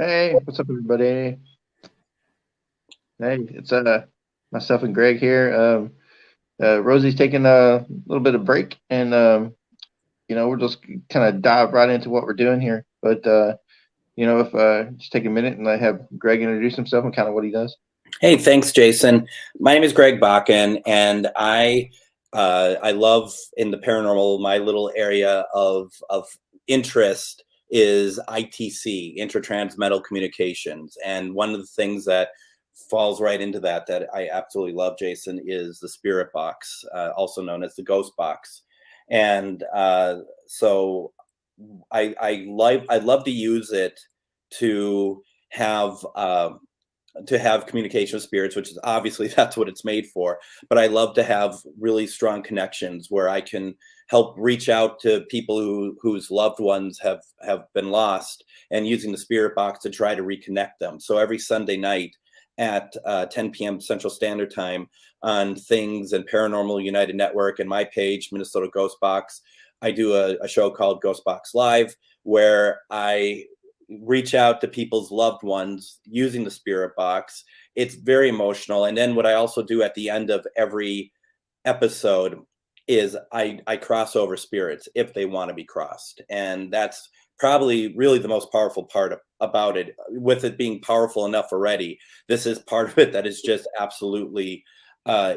Hey, what's up, everybody? Hey, it's myself and Greg here. Rosie's taking a little bit of break, and we're just kind of dive right into what we're doing here. But if just take a minute and I have Greg introduce himself and kind of what he does. Hey, thanks, Jason. My name is Greg Bakun, and I love in the paranormal. My little area of interest is ITC, intertransmetal communications, and one of the things that falls right into that I absolutely love, Jason, is the spirit box, also known as the ghost box, and so I love to use it to have. To have communication with spirits, which is obviously that's what it's made for. But I love to have really strong connections where I can help reach out to people whose loved ones have been lost, and using the spirit box to try to reconnect them. So every Sunday night at 10 p.m. Central Standard Time on Things and Paranormal United Network and my page, Minnesota Ghost Box, I do a show called Ghost Box Live, where I reach out to people's loved ones using the spirit box. It's very emotional. And then what I also do at the end of every episode is I cross over spirits if they want to be crossed. And that's probably really the most powerful part about it. With it being powerful enough already, this is part of it that is just absolutely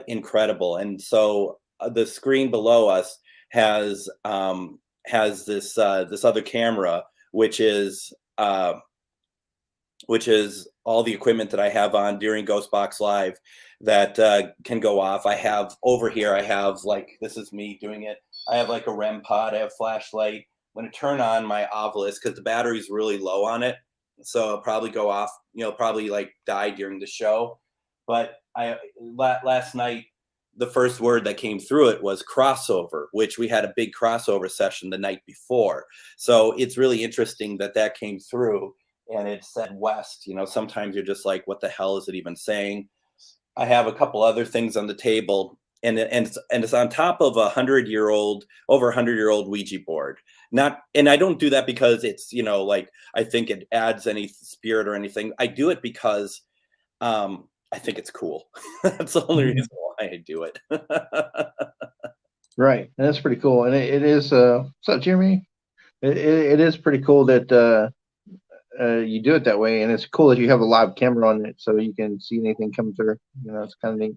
incredible. And so the screen below us has this this other camera, which is all the equipment that I have on during Ghostbox Live that can go off. I have over here, I have like, this is me doing it. I have like a REM pod, I have flashlight. I'm going to turn on my obelisk because the battery's really low on it. So it'll probably go off, probably like die during the show. But last night, the first word that came through it was crossover, which we had a big crossover session the night before. So it's really interesting that came through and it said West. Sometimes you're just like, what the hell is it even saying? I have a couple other things on the table, and it's on top of over 100-year-old Ouija board. And I don't do that because it's, like I think it adds any spirit or anything. I do it because I think it's cool. That's the only reason why I do it. Right, and that's pretty cool. And it is. What's up, Jeremy? It is pretty cool that you do it that way, and it's cool that you have a live camera on it so you can see anything come through. It's kind of neat.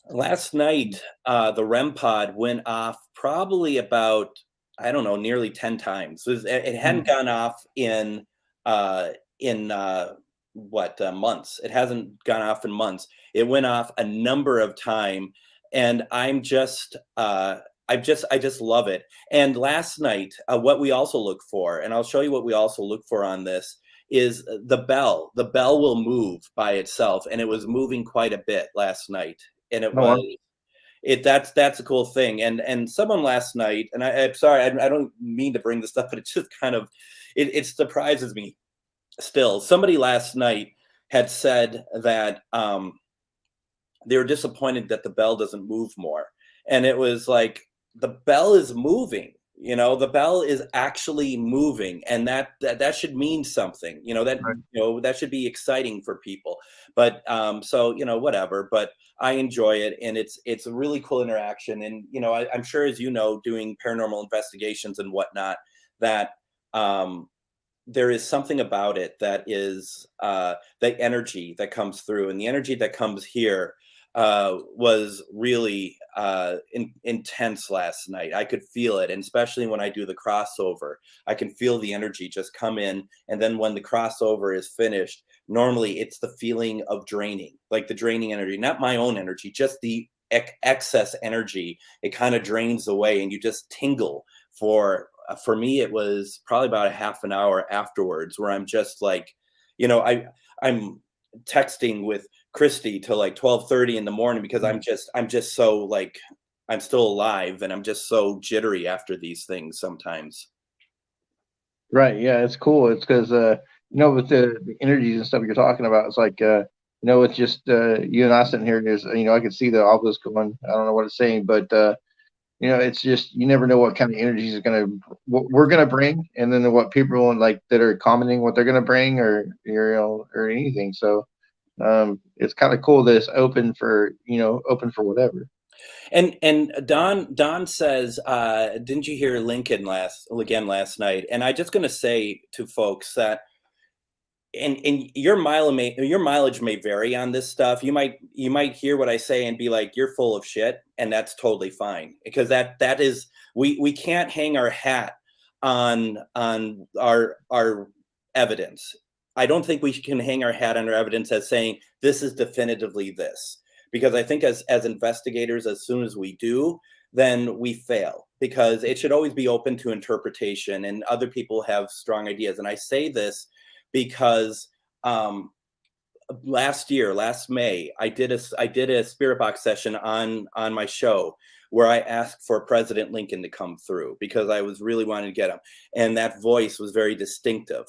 Last night, the REM pod went off probably about, I don't know, nearly 10 times. It hadn't gone off in months. It hasn't gone off in months. It went off a number of times, and I just love it. And last night, what we also look for, and I'll show you what we also look for on this, is the bell. The bell will move by itself, and it was moving quite a bit last night. And that's a cool thing. And someone last night, and I'm sorry, I don't mean to bring this up, but it's just kind of, it surprises me still. Somebody last night had said that they were disappointed that the bell doesn't move more. And it was like, the bell is moving. The bell is actually moving, and that should mean something. That should be exciting for people. But so whatever. But I enjoy it, and it's a really cool interaction. And I'm sure, as doing paranormal investigations and whatnot, that there is something about it that is the energy that comes through, and the energy that comes here was really intense last night. I could feel it, and especially when I do the crossover, I can feel the energy just come in. And then when the crossover is finished, normally it's the feeling of draining, like the draining energy, not my own energy, just the excess energy. It kind of drains away, and you just tingle for me. It was probably about a half an hour afterwards where I'm just like, I'm texting with Christy till like 12:30 in the morning because I'm just so like, I'm still alive, and I'm just so jittery after these things sometimes. Right. Yeah, it's cool. It's because with the energies and stuff you're talking about, it's like it's just you and I sitting here. There's I can see the obelisk going. I don't know what it's saying, but it's just you never know what kind of energies are going to what we're gonna bring, and then what people like that are commenting what they're gonna bring, or or anything. So it's kind of cool that it's open for open for whatever. And Don says, didn't you hear Lincoln last night? And I just going to say to folks that, and your mileage may vary on this stuff. You might hear what I say and be like, you're full of shit, and that's totally fine, because that is, we can't hang our hat on our evidence. I don't think we can hang our hat on our evidence as saying this is definitively this, because I think as investigators, as soon as we do, then we fail, because it should always be open to interpretation, and other people have strong ideas. And I say this because last May, I did a spirit box session on my show where I asked for President Lincoln to come through, because I was really wanting to get him, and that voice was very distinctive.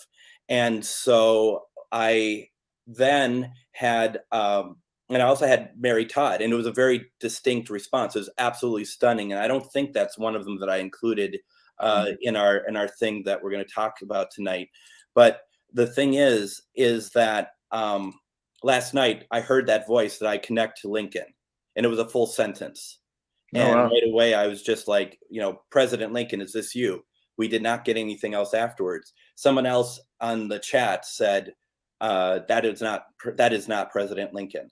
And so I then had and I also had Mary Todd, and it was a very distinct response. It was absolutely stunning, and I don't think that's one of them that I included in our thing that we're going to talk about tonight. But the thing is that last night I heard that voice that I connect to Lincoln, and it was a full sentence. Oh, And wow. right away I was just like, President Lincoln, is this you? We did not get anything else afterwards. Someone else on the chat said, that is not President Lincoln.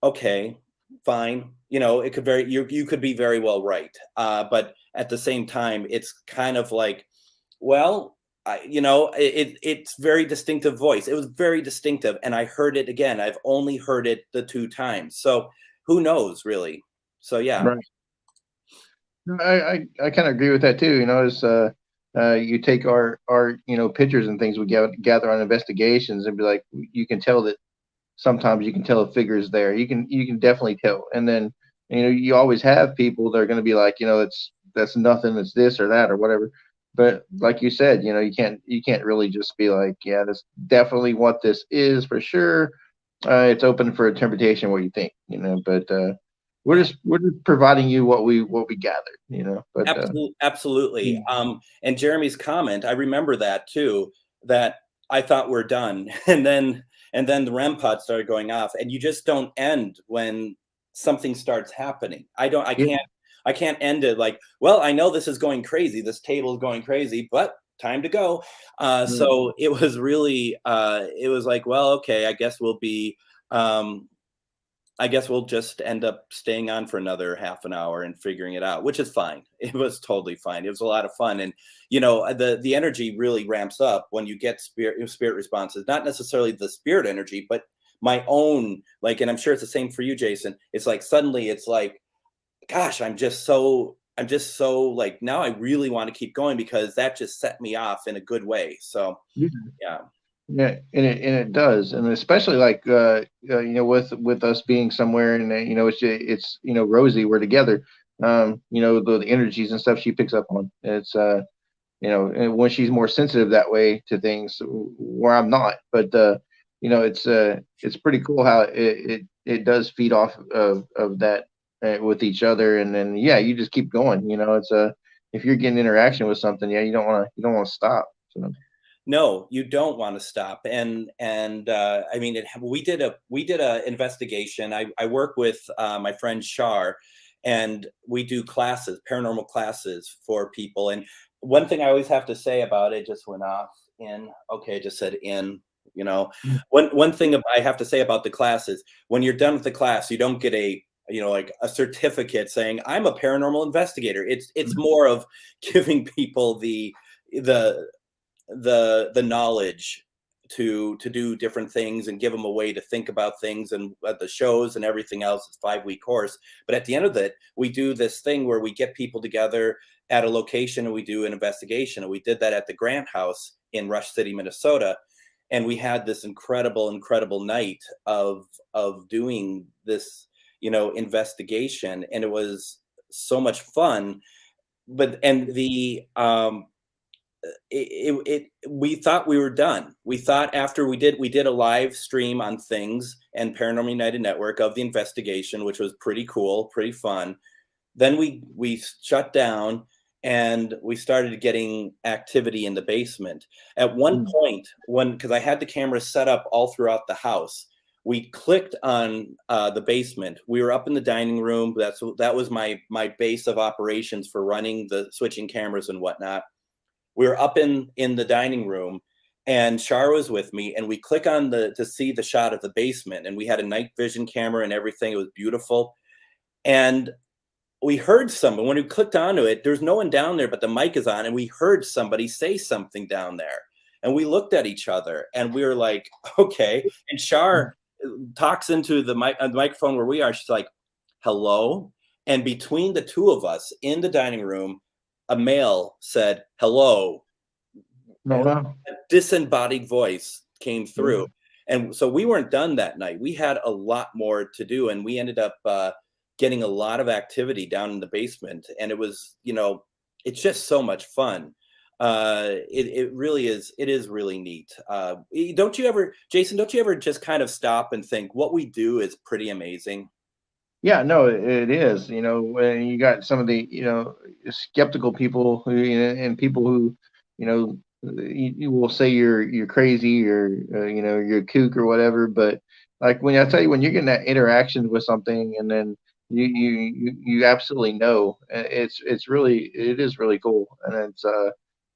Okay, fine. It could you could be very well right. But at the same time, it's kind of like, well, it's very distinctive voice. It was very distinctive, and I heard it again. I've only heard it the 2 times, so who knows, really? So yeah. Right. No, I kind of agree with that too. As you take our pictures and things we gather on investigations, and be like, you can tell that sometimes you can tell a figure is there. You can definitely tell. And then you always have people that are going to be like, that's nothing. It's this or that or whatever. But like you said, you can't really just be like, yeah, that's definitely what this is for sure. It's open for interpretation what you think. But we're just providing you what we gathered. But Absolutely. And Jeremy's comment, I remember that too, that I thought we're done. And then the REM pod started going off, and you just don't end when something starts happening. I yeah, can't end it like, well, I know this is going crazy. This table is going crazy, but time to go. right. So it was really, it was like, well, okay, I guess we'll just end up staying on for another half an hour and figuring it out, which is fine. It was totally fine. It was a lot of fun. And, the energy really ramps up when you get spirit responses, not necessarily the spirit energy, but my own, like, and I'm sure it's the same for you, Jason. It's like, suddenly it's like, gosh, I'm just so like, now I really want to keep going, because that just set me off in a good way. So, Yeah. yeah. Yeah, and it does, and especially like with us being somewhere, and it's Rosie, we're together. The energies and stuff she picks up on. It's and when she's more sensitive that way to things, where I'm not. But it's pretty cool how it does feed off of that with each other, and then yeah, you just keep going. It's if you're getting interaction with something, yeah, you don't want to stop. So. No, you don't want to stop. And I mean, we did a investigation. I work with my friend Shar, and we do classes, paranormal classes for people. And one thing I always have to say about it, just went off in. Okay, just said in. One thing I have to say about the classes: when you're done with the class, you don't get like a certificate saying I'm a paranormal investigator. It's more of giving people the the knowledge to do different things, and give them a way to think about things, and the shows and everything else. It's 5-week course, but at the end of it, we do this thing where we get people together at a location, and we do an investigation. And we did that at the Grant House in Rush City, Minnesota, and we had this incredible night of doing this investigation, and it was so much fun. But and the we thought we were done. We thought after we did a live stream on Things and Paranormal United Network of the investigation, which was pretty cool, pretty fun. Then we shut down, and we started getting activity in the basement. At one Mm. point, because I had the camera set up all throughout the house, we clicked on the basement. We were up in the dining room. That was my base of operations for running the switching cameras and whatnot. We were up in the dining room, and Shar was with me, and we click on to see the shot of the basement, and we had a night vision camera and everything. It was beautiful. And we heard someone when we clicked onto it. There's no one down there, but the mic is on, and we heard somebody say something down there. And we looked at each other, and we were like, "Okay." And Shar talks into the microphone where we are. She's like, "Hello." And between the two of us in the dining room, a male said, "Hello." No, wow. A disembodied voice came Yeah. through. And so we weren't done that night. We had a lot more to do, and we ended up getting a lot of activity down in the basement. And it was, it's just so much fun. It really is. It is really neat. Don't you ever, Jason? Don't you ever just kind of stop and think what we do is pretty amazing? Yeah, no, it is. When you got some of the, skeptical people who, and people who, you will say you're crazy or you're a kook or whatever. But like when I tell you, when you're getting that interaction with something, and then you absolutely know, it is really cool, and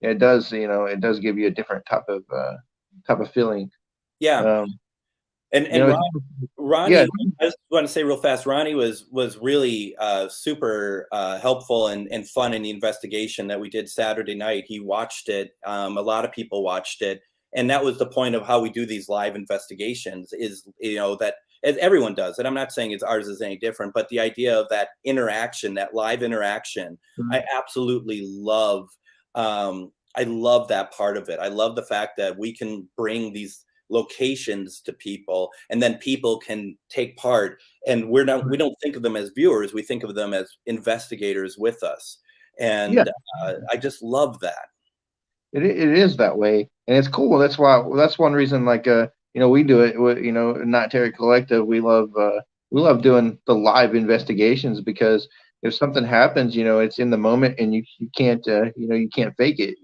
it does, it does give you a different type of feeling. Yeah. Um, And you know, it's, yeah, Ronnie, I just want to say real fast, Ronnie was really super helpful and fun in the investigation that we did Saturday night. He watched it. A lot of people watched it, and that was the point of how we do these live investigations. Is that as everyone does, and I'm not saying ours is any different, but the idea of that interaction, that live interaction, I absolutely love. I love that part of it. I love the fact that we can bring these locations to people, and then people can take part, and we don't think of them as viewers, we think of them as investigators with us. yeah. And I just love that. It is that way, and it's cool. That's one reason. Like, we do it. Not Terry Collective. We love doing the live investigations, because if something happens, it's in the moment, and you can't you can't fake it.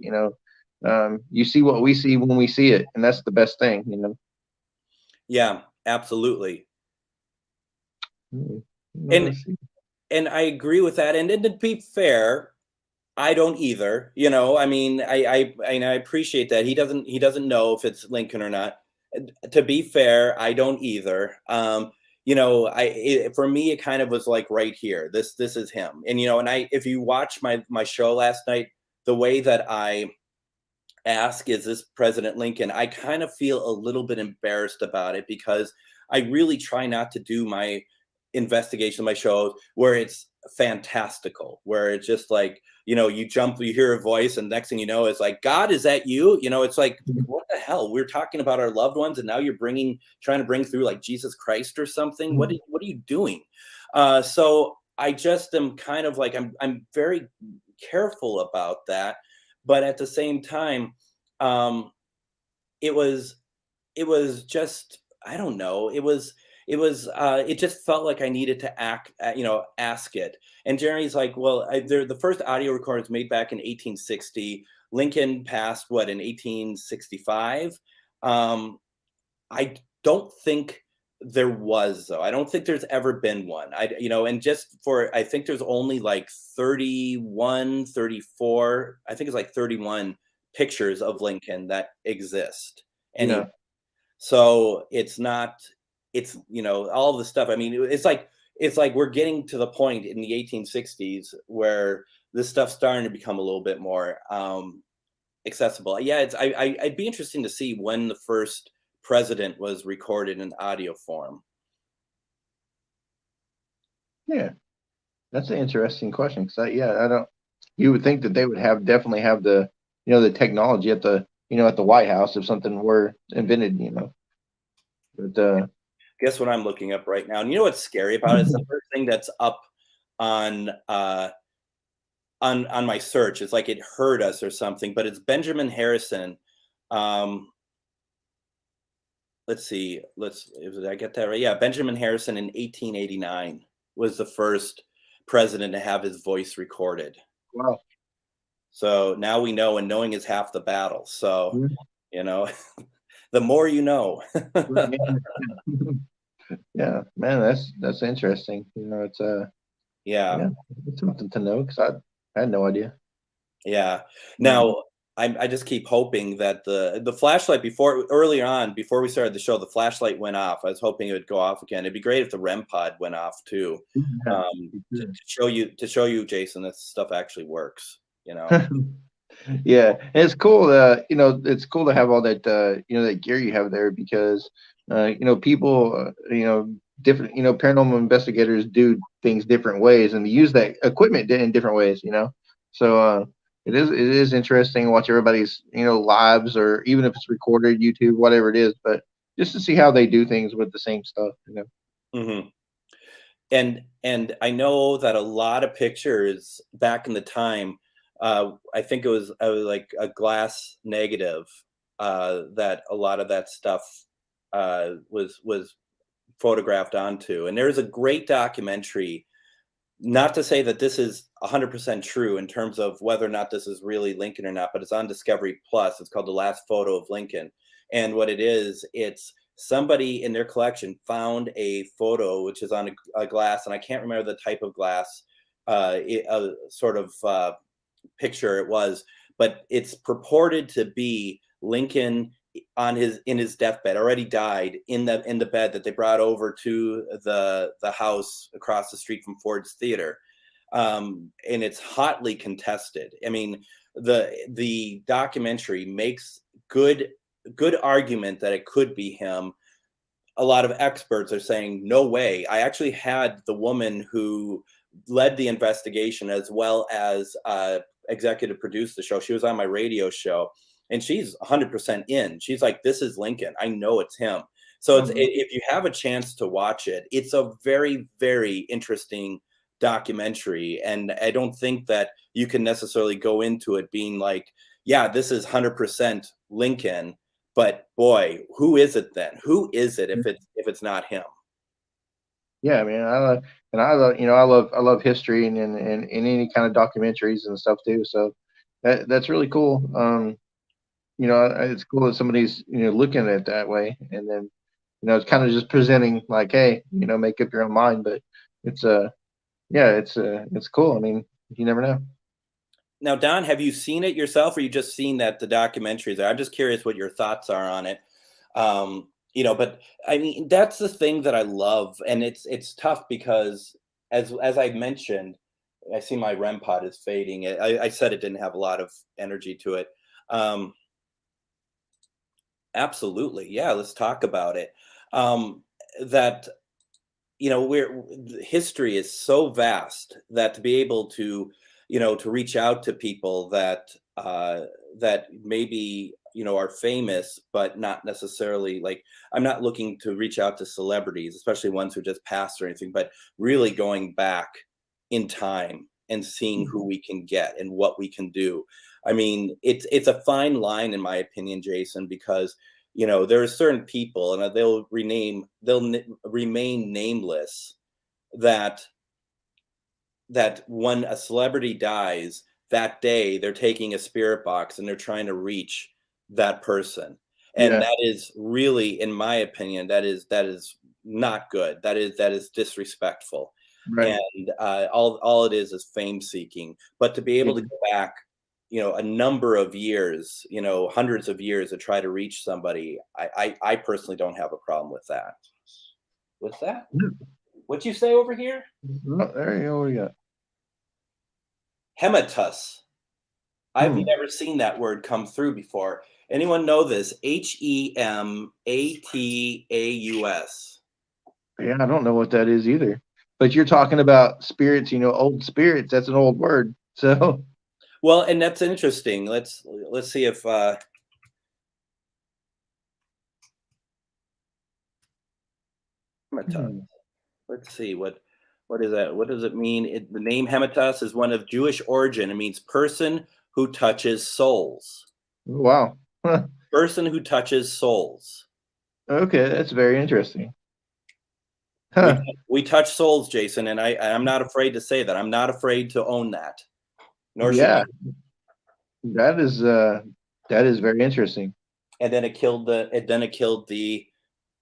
You see what we see when we see it, and that's the best thing. Yeah, absolutely. Hmm. and Let's see. and I agree with that. And to be fair, I don't either. I mean, I appreciate that he doesn't know if it's Lincoln or not. To be fair, I don't either. For me, it kind of was like right here. This is him. And if you watch my show last night, the way that I ask, is this President Lincoln, I kind of feel a little bit embarrassed about it, because I really try not to do my investigation, my shows, where it's fantastical, where it's just like, you hear a voice, and next thing you know, it's like, God, is that you? It's like, what the hell? We're talking about our loved ones, and now you're trying to bring through like Jesus Christ or something. What are you doing? So I just am kind of like, I'm very careful about that. But at the same time, um, it was just, I don't know. It just felt like I needed to ask it. And Jeremy's like, well, the first audio recordings made back in 1860. Lincoln passed what, in 1865. I don't think there was, though. I don't think there's ever been one. And just for, I think there's only like 31, 34. I think it's like 31 pictures of Lincoln that exist anyway. Yeah. So it's not, all the stuff. I mean, it's like we're getting to the point in the 1860s where this stuff's starting to become a little bit more accessible. Yeah, I'd be interesting to see when the first president was recorded in audio form. Yeah. That's an interesting question, because I don't. You would think that they would definitely have the technology at the White House if something were invented. But Guess what I'm looking up right now? And you know what's scary about it? It's the first thing that's up on on my search. It's like it heard us or something, but it's Benjamin Harrison. Um, let's see. Did I get that right? Yeah, Benjamin Harrison in 1889 was the first president to have his voice recorded. wow, So now we know, and knowing is half the battle. So, Yeah. you know, the more you know. Yeah, man, that's interesting. It's Yeah. yeah, it's something to know because I had no idea. Yeah. Mm. Now, I just keep hoping that the flashlight before earlier on, before we started the show, the flashlight went off. I was hoping it would go off again. It'd be great if the REM pod went off too, Yeah, for to sure. show you, Jason, that stuff actually works. You know. Yeah, and it's cool. It's cool to have all that that gear you have there because people different paranormal investigators do things different ways and they use that equipment in different ways. So it is interesting to watch everybody's lives or even if it's recorded YouTube whatever it is, but just to see how they do things with the same stuff. Hmm. And I know that a lot of pictures back in the time, I think it was like a glass negative, that a lot of that stuff was photographed onto. And there's a great documentary. Not to say that this is 100% true in terms of whether or not this is really Lincoln or not, but it's on Discovery Plus. It's called The Last Photo of Lincoln. And what it is, it's somebody in their collection found a photo which is on a glass, and I can't remember the type of glass, a sort of picture it was, but it's purported to be Lincoln on his in his deathbed, already died in the bed that they brought over to the house across the street from Ford's Theater. And it's hotly contested. I mean, the documentary makes good argument that it could be him. A lot of experts are saying no way. I actually had the woman who led the investigation as well as executive produced the show. She was on my radio show, and she's 100% in. She's like, "This is Lincoln. I know it's him." So if you have a chance to watch it, it's a very, very interesting documentary, and I don't think that you can necessarily go into it being like, "Yeah, this is 100% Lincoln." But boy, who is it then? Who is it if it's not him? Yeah, man, I love history and any kind of documentaries and stuff too. So that's really cool. It's cool that somebody's looking at it that way, and then it's kind of just presenting like, hey, make up your own mind. But it's yeah, it's cool. I mean, you never know. Now, Don, have you seen it yourself, or you just seen that the documentaries are? I'm just curious what your thoughts are on it. But I mean, that's the thing that I love, and it's tough because as I mentioned, I see my REM pod is fading. I said it didn't have a lot of energy to it. Um, Absolutely, yeah. Let's talk about it. That we're history is so vast that to be able to to reach out to people that maybe are famous but not necessarily, like, I'm not looking to reach out to celebrities, especially ones who just passed or anything, but really going back in time and seeing who we can get and what we can do. I mean, it's a fine line in my opinion, Jason, because there are certain people, and remain nameless, that when a celebrity dies, that day they're taking a spirit box and they're trying to reach that person. And Yeah, that is really, in my opinion, that is not good. That is disrespectful. right. And all it is fame seeking. But to be able to Yeah. go back a number of years, hundreds of years, to try to reach somebody, I personally don't have a problem with that. What's that? What'd you say over here? Oh, there you go. What do you got? Hematus. I've Hmm. never seen that word come through before. Anyone know this? Hemataus. Yeah, I don't know what that is either. But you're talking about spirits, old spirits. That's an old word. So Well, and that's interesting. Let's see if Hematus. hmm. Let's see what is that? What does it mean? The name Hematus is one of Jewish origin. It means person who touches souls. Wow. Huh. Person who touches souls. Okay, that's very interesting. We Huh. we touch souls, Jason, and I'm not afraid to say that. I'm not afraid to own that. Nor should Yeah. you. that is very interesting. And then it killed the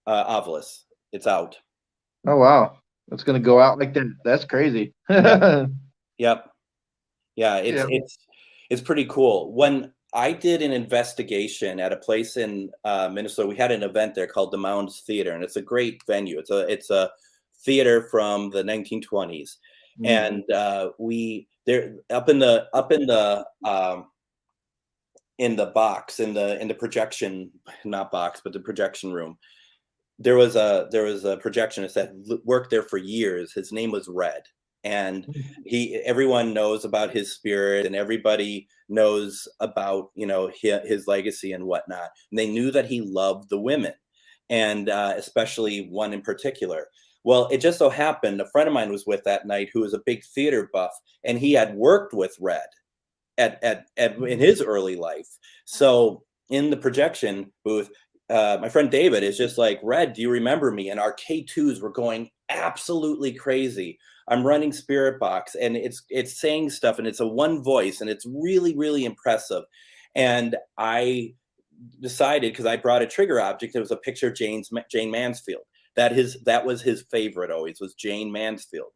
Ovilus. It's out. Oh wow, it's gonna go out like that. That's crazy. Yep. Yeah. Yep. Yeah, it's pretty cool. When I did an investigation at a place in Minnesota, we had an event there called the Mounds Theater, and it's a great venue. It's a theater from the 1920s, Mm. and we there in the box in the projection, not box, but the projection room. There was a projectionist that worked there for years. His name was Red, and everyone knows about his spirit, and everybody knows about his legacy and whatnot. And they knew that he loved the women, and especially one in particular. Well, it just so happened a friend of mine was with that night who was a big theater buff, and he had worked with Red at in his early life. So in the projection booth, my friend David is just like, Red, do you remember me? And our K2s were going absolutely crazy. I'm running Spirit Box, and it's saying stuff, and it's a one voice, and it's really, really impressive. And I decided, because I brought a trigger object, it was a picture of Jane Mansfield. That was his favorite always, was Jane Mansfield.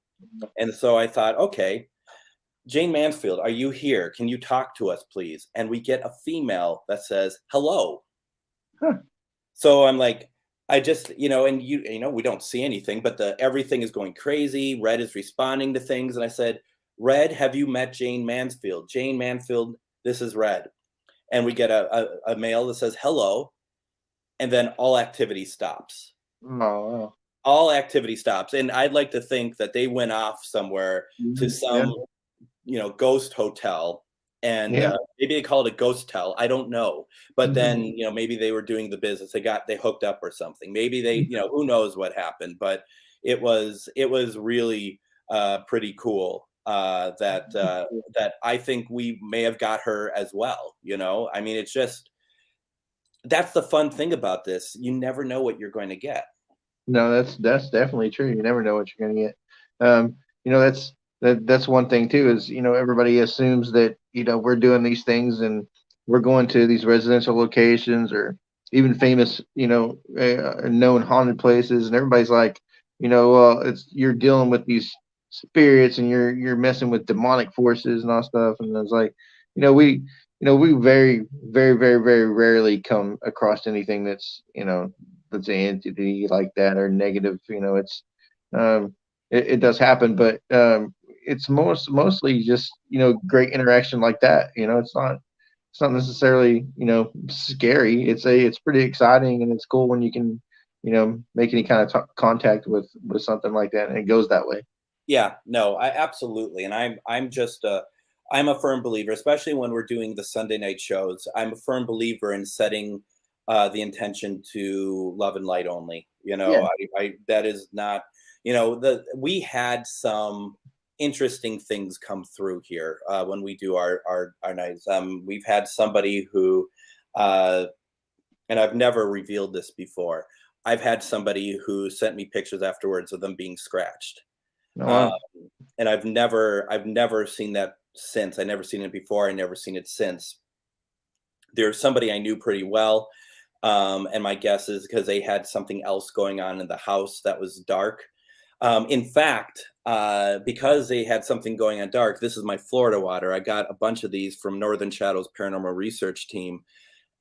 And so I thought, okay, Jane Mansfield, are you here? Can you talk to us, please? And we get a female that says, hello. Huh. So I'm like, I just, and we don't see anything, but everything is going crazy. Red is responding to things. And I said, Red, have you met Jane Mansfield? Jane Mansfield, this is Red. And we get a mail that says, hello. And then all activity stops. Oh wow. All activity stops. And I'd like to think that they went off somewhere to Yeah. some ghost hotel, and Yeah. maybe they call it a ghost tell. I don't know, but then maybe they were doing the business. They hooked up or something. Maybe they, who knows what happened. But it was really pretty cool that I think we may have got her as well. I mean, it's just, that's the fun thing about this. You never know what you're going to get. No, that's definitely true. You never know what you're gonna get. That's one thing too, is everybody assumes that we're doing these things and we're going to these residential locations or even famous known haunted places, and everybody's like, well, it's you're dealing with these spirits and you're messing with demonic forces and all stuff, and it's like, we we very very very very rarely come across anything that's an entity like that or negative. Um, it does happen, but it's mostly just great interaction like that. It's not necessarily scary. It's pretty exciting, and it's cool when you can make any kind of contact with something like that, and it goes that way. Yeah, no, I absolutely. And I'm a firm believer, especially when we're doing the Sunday night shows. I'm a firm believer in setting the intention to love and light only. Yeah. I that is not, we had some interesting things come through here when we do our nights. We've had somebody who, uh, and I've never revealed this before. I've had somebody who sent me pictures afterwards of them being scratched. Oh, Um, wow. and I've never seen that since. I never seen it before. I never seen it since. There's somebody I knew pretty well, and my guess is because they had something else going on in the house that was dark. In fact, because they had something going on dark, this is my Florida water. I got a bunch of these from Northern Shadows Paranormal Research Team,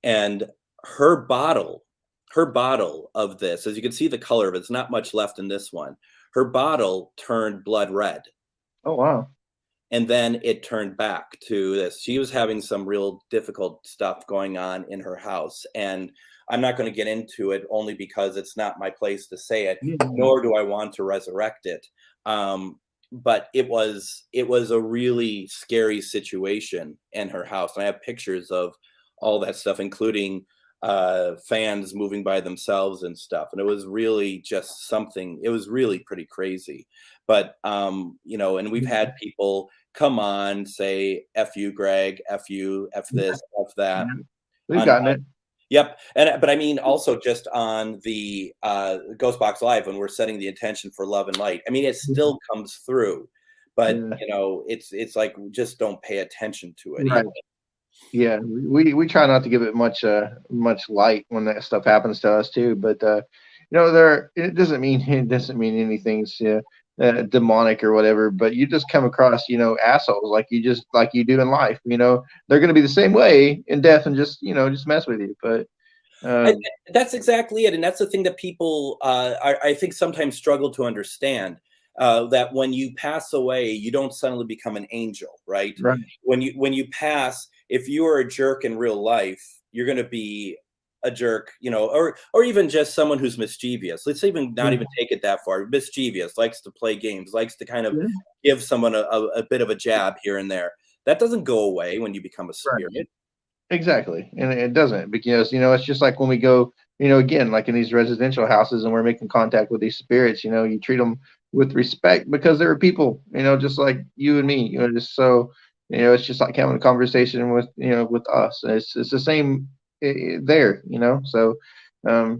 and her bottle, her bottle of this, as you can see the color of it, it's not much left in this one. Her bottle turned blood red, Oh, wow. and then it turned back to this. She was having some real difficult stuff going on in her house, and I'm not going to get into it only because it's not my place to say it, Yeah. nor do I want to resurrect it. But it was a really scary situation in her house, and I have pictures of all that stuff, including fans moving by themselves and stuff, and it was really just something. It was really pretty crazy. But and we've had people come on, say "F you, Greg," "F you," "F this," "F that." Yeah. We've On, gotten it. yep, but I mean also just on the GhostBox Live when we're setting the intention for love and light. I mean, it still comes through, but Yeah. it's like, just don't pay attention to it. Right. Yeah, we try not to give it much light when that stuff happens to us too. But there it doesn't mean it doesn't mean anything's demonic or whatever. But you just come across assholes like you do in life. They're going to be the same way in death and just mess with you. But I, um, that's exactly it, and that's the thing that people, I think, sometimes struggle to understand. That when you pass away, you don't suddenly become an angel, right? right, When you pass, if you are a jerk in real life, you're going to be a jerk, or even just someone who's mischievous. Let's even not even take it that far. Mischievous, likes to play games, likes to kind of yeah, give someone a bit of a jab here and there. That doesn't go away when you become a right. spirit. Exactly, and it doesn't because it's just like when we go, again, like in these residential houses, and we're making contact with these spirits. You treat them with respect because they're people, just like you and me. Just so it's just like having a conversation with us. It's the same there. So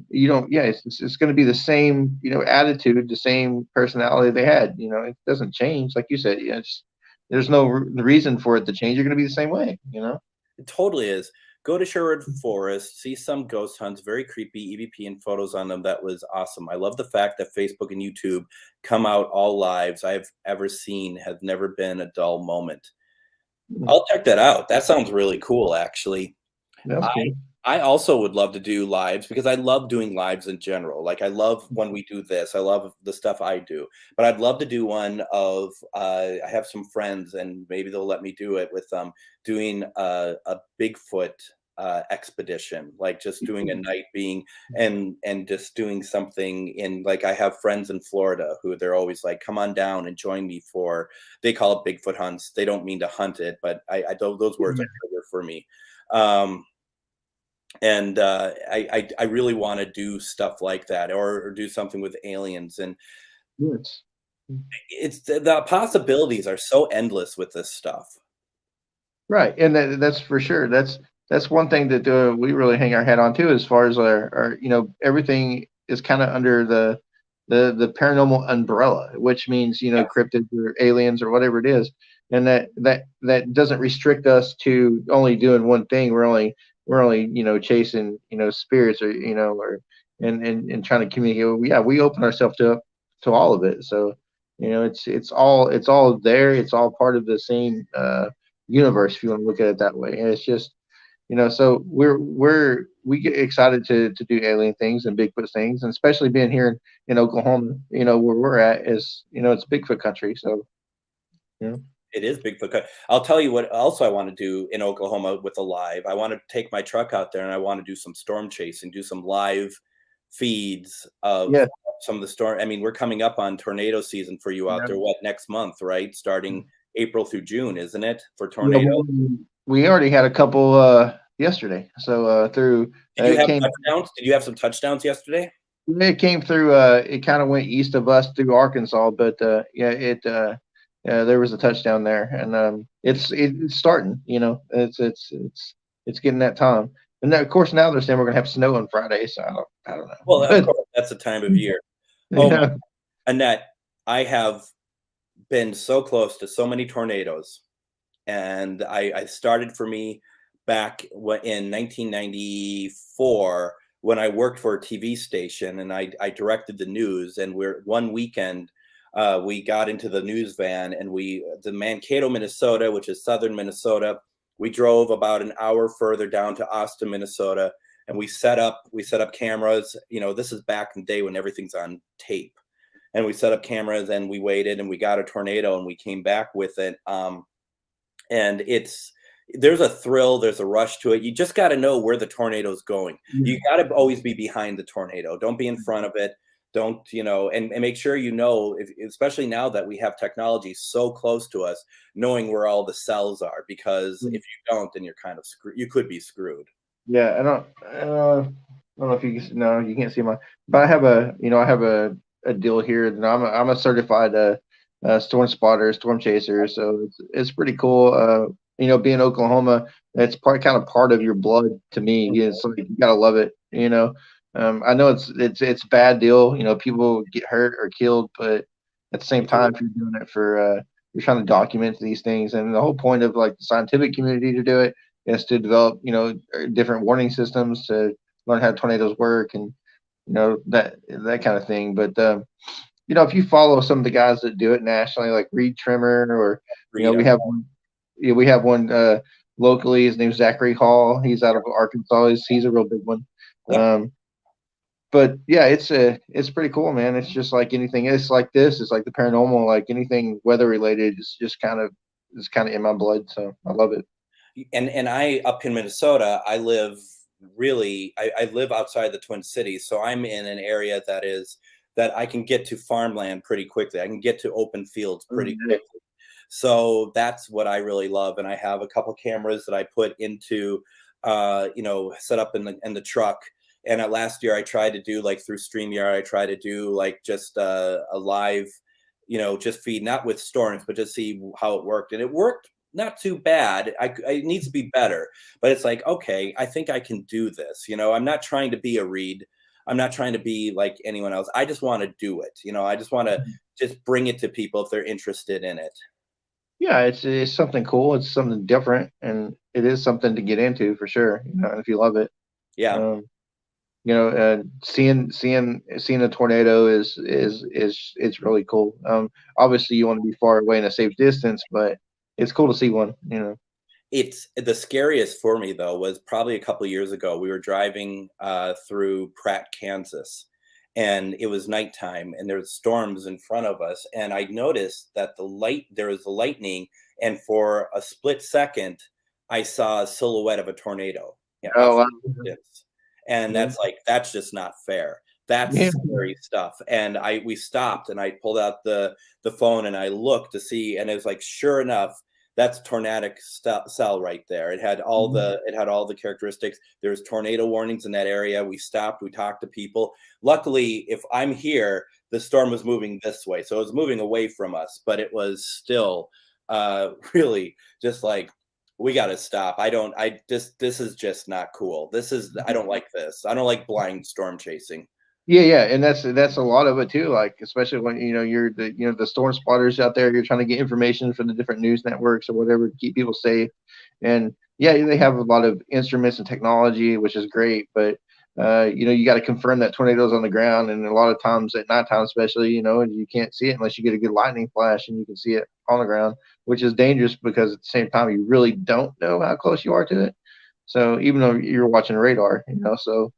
you don't, yeah, it's going to be the same attitude, the same personality they had. It doesn't change, like you said. There's no reason for it to change. You're going to be the same way. It totally is. Go to Sherwood Forest, see some ghost hunts, very creepy EVP and photos on them. That was awesome. I love the fact that Facebook and YouTube come out all lives I've ever seen. Has never been a dull moment. I'll check that out. That sounds really cool, actually. That's I cool. I also would love to do lives because I love doing lives in general. Like I love when we do this. I love the stuff I do. But I'd love to do one of I have some friends and maybe they'll let me do it with doing a Bigfoot expedition, like just doing a night being and just doing something in like I have friends in Florida who they're always like, come on down and join me for they call it Bigfoot hunts. They don't mean to hunt it, but I don't those words are trigger for me. Um, and I really want to do stuff like that or do something with aliens and Yes. it's the possibilities are so endless with this stuff. Right, and that's for sure. That's one thing that we really hang our hat on too, as far as our everything is kind of under the paranormal umbrella, which means Yeah, cryptids or aliens or whatever it is, and that doesn't restrict us to only doing one thing. We're only chasing spirits or and trying to communicate. Yeah, we open ourselves to all of it. So it's all there. It's all part of the same. Universe, if you want to look at it that way. And it's just, so we get excited to do alien things and Bigfoot things, and especially being here in Oklahoma, where we're at is, it's Bigfoot country. So, you know, it is Bigfoot. I'll tell you what also I want to do in Oklahoma with a live. I want to take my truck out there and I want to do some storm chasing, do some live feeds of yeah, some of the storm. I mean, we're coming up on tornado season for you out yeah, there, what, next month, right? Starting April through June, isn't it? For yeah. tornado. We already had a couple yesterday. So through Did you it have came touchdowns? Did you have some touchdowns yesterday? it came through it kind of went east of us through Arkansas, but yeah, there was a touchdown there, and it's starting. It's getting that time. And then, of course, now they're saying we're gonna have snow on Friday, so I don't Well, know. of But course, that's the time of year. Oh my, yeah, Annette, I have been so close to so many tornadoes, and I started for me back in 1994 when I worked for a TV station and I directed the news. And we're one weekend we got into the news van and the Mankato, Minnesota, which is southern Minnesota. We drove about an hour further down to Austin, Minnesota, and we set up cameras. This is back in the day when everything's on tape, and we set up cameras and we waited and we got a tornado and we came back with it. And there's a thrill, there's a rush to it. You just got to know where the tornado's going. You got to always be behind the tornado. Don't be in front of it. Don't, and make sure especially now that we have technology so close to us, knowing where all the cells are, because if you don't, then you're kind of screwed. You could be screwed. yeah. I don't know if you can, no, you can't see my, but I have a deal here. And I'm a certified storm spotter, storm chaser, so it's pretty cool. Being Oklahoma, it's kind of part of your blood to me. It's like you gotta love it. I know it's a bad deal. People get hurt or killed, but at the same time, if you're doing it for you're trying to document these things, and the whole point of like the scientific community to do it has to develop, different warning systems to learn how tornadoes work, and that kind of thing. But if you follow some of the guys that do it nationally, like Reed Trimmer, or Read we have one, we have one locally. His name's Zachary Hall. He's out of Arkansas. He's a real big one. Yeah. But yeah, it's pretty cool, man. It's just like anything. It's like this. It's like the paranormal. Like anything weather related, it's kind of in my blood. So I love it. And I, up in Minnesota, I live I live outside the Twin Cities, so I'm in an area that I can get to farmland pretty quickly. I can get to open fields pretty quickly. So that's what I really love. And I have a couple cameras that I put into, set up in the truck. And last year I tried to do, like, through StreamYard, I tried to do like just a live, just feed, not with storms, but just see how it worked. And it worked not too bad. It needs to be better, but it's like, okay, I think I can do this. I'm not trying to be a Reed. I'm not trying to be like anyone else. I just want to do it. I just want to just bring it to people if they're interested in it. Yeah, it's something cool. It's something different, and it is something to get into for sure. If you love it. Yeah. Seeing a tornado is it's really cool. Obviously you want to be far away in a safe distance, but it's cool to see one. It's the scariest for me, though, was probably a couple of years ago. We were driving through Pratt, Kansas, and it was nighttime, and there was storms in front of us. And I noticed that there was the lightning, and for a split second, I saw a silhouette of a tornado. Yeah, Oh, wow. And that's just not fair. That's scary stuff. And we stopped, and I pulled out the phone, and I looked to see, and it was like, sure enough, that's tornadic cell right there. It had all the characteristics. There was tornado warnings in that area. We stopped, we talked to people. Luckily, if I'm here, the storm was moving this way, so it was moving away from us, but it was still really just like, we got to stop. This is just not cool. I don't like this. I don't like blind storm chasing. Yeah, and that's a lot of it too. Like, especially when you're the storm spotters out there. You're trying to get information from the different news networks or whatever to keep people safe. And yeah, they have a lot of instruments and technology, which is great. But you got to confirm that tornado's on the ground, and a lot of times at nighttime, especially, you can't see it unless you get a good lightning flash and you can see it on the ground, which is dangerous because at the same time you really don't know how close you are to it. So even though you're watching radar, so.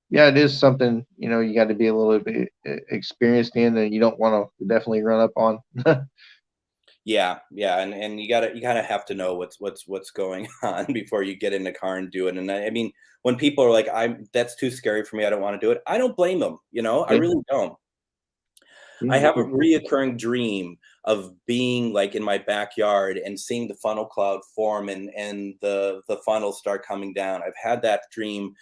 Yeah, it is something, you got to be a little bit experienced in, and you don't want to definitely run up on. Yeah, and you gotta have to know what's going on before you get in the car and do it. And I mean, when people are like, that's too scary for me, I don't want to do it, I don't blame them. I really don't. I have a reoccurring dream of being like in my backyard and seeing the funnel cloud form, and the funnel start coming down. I've had that dream,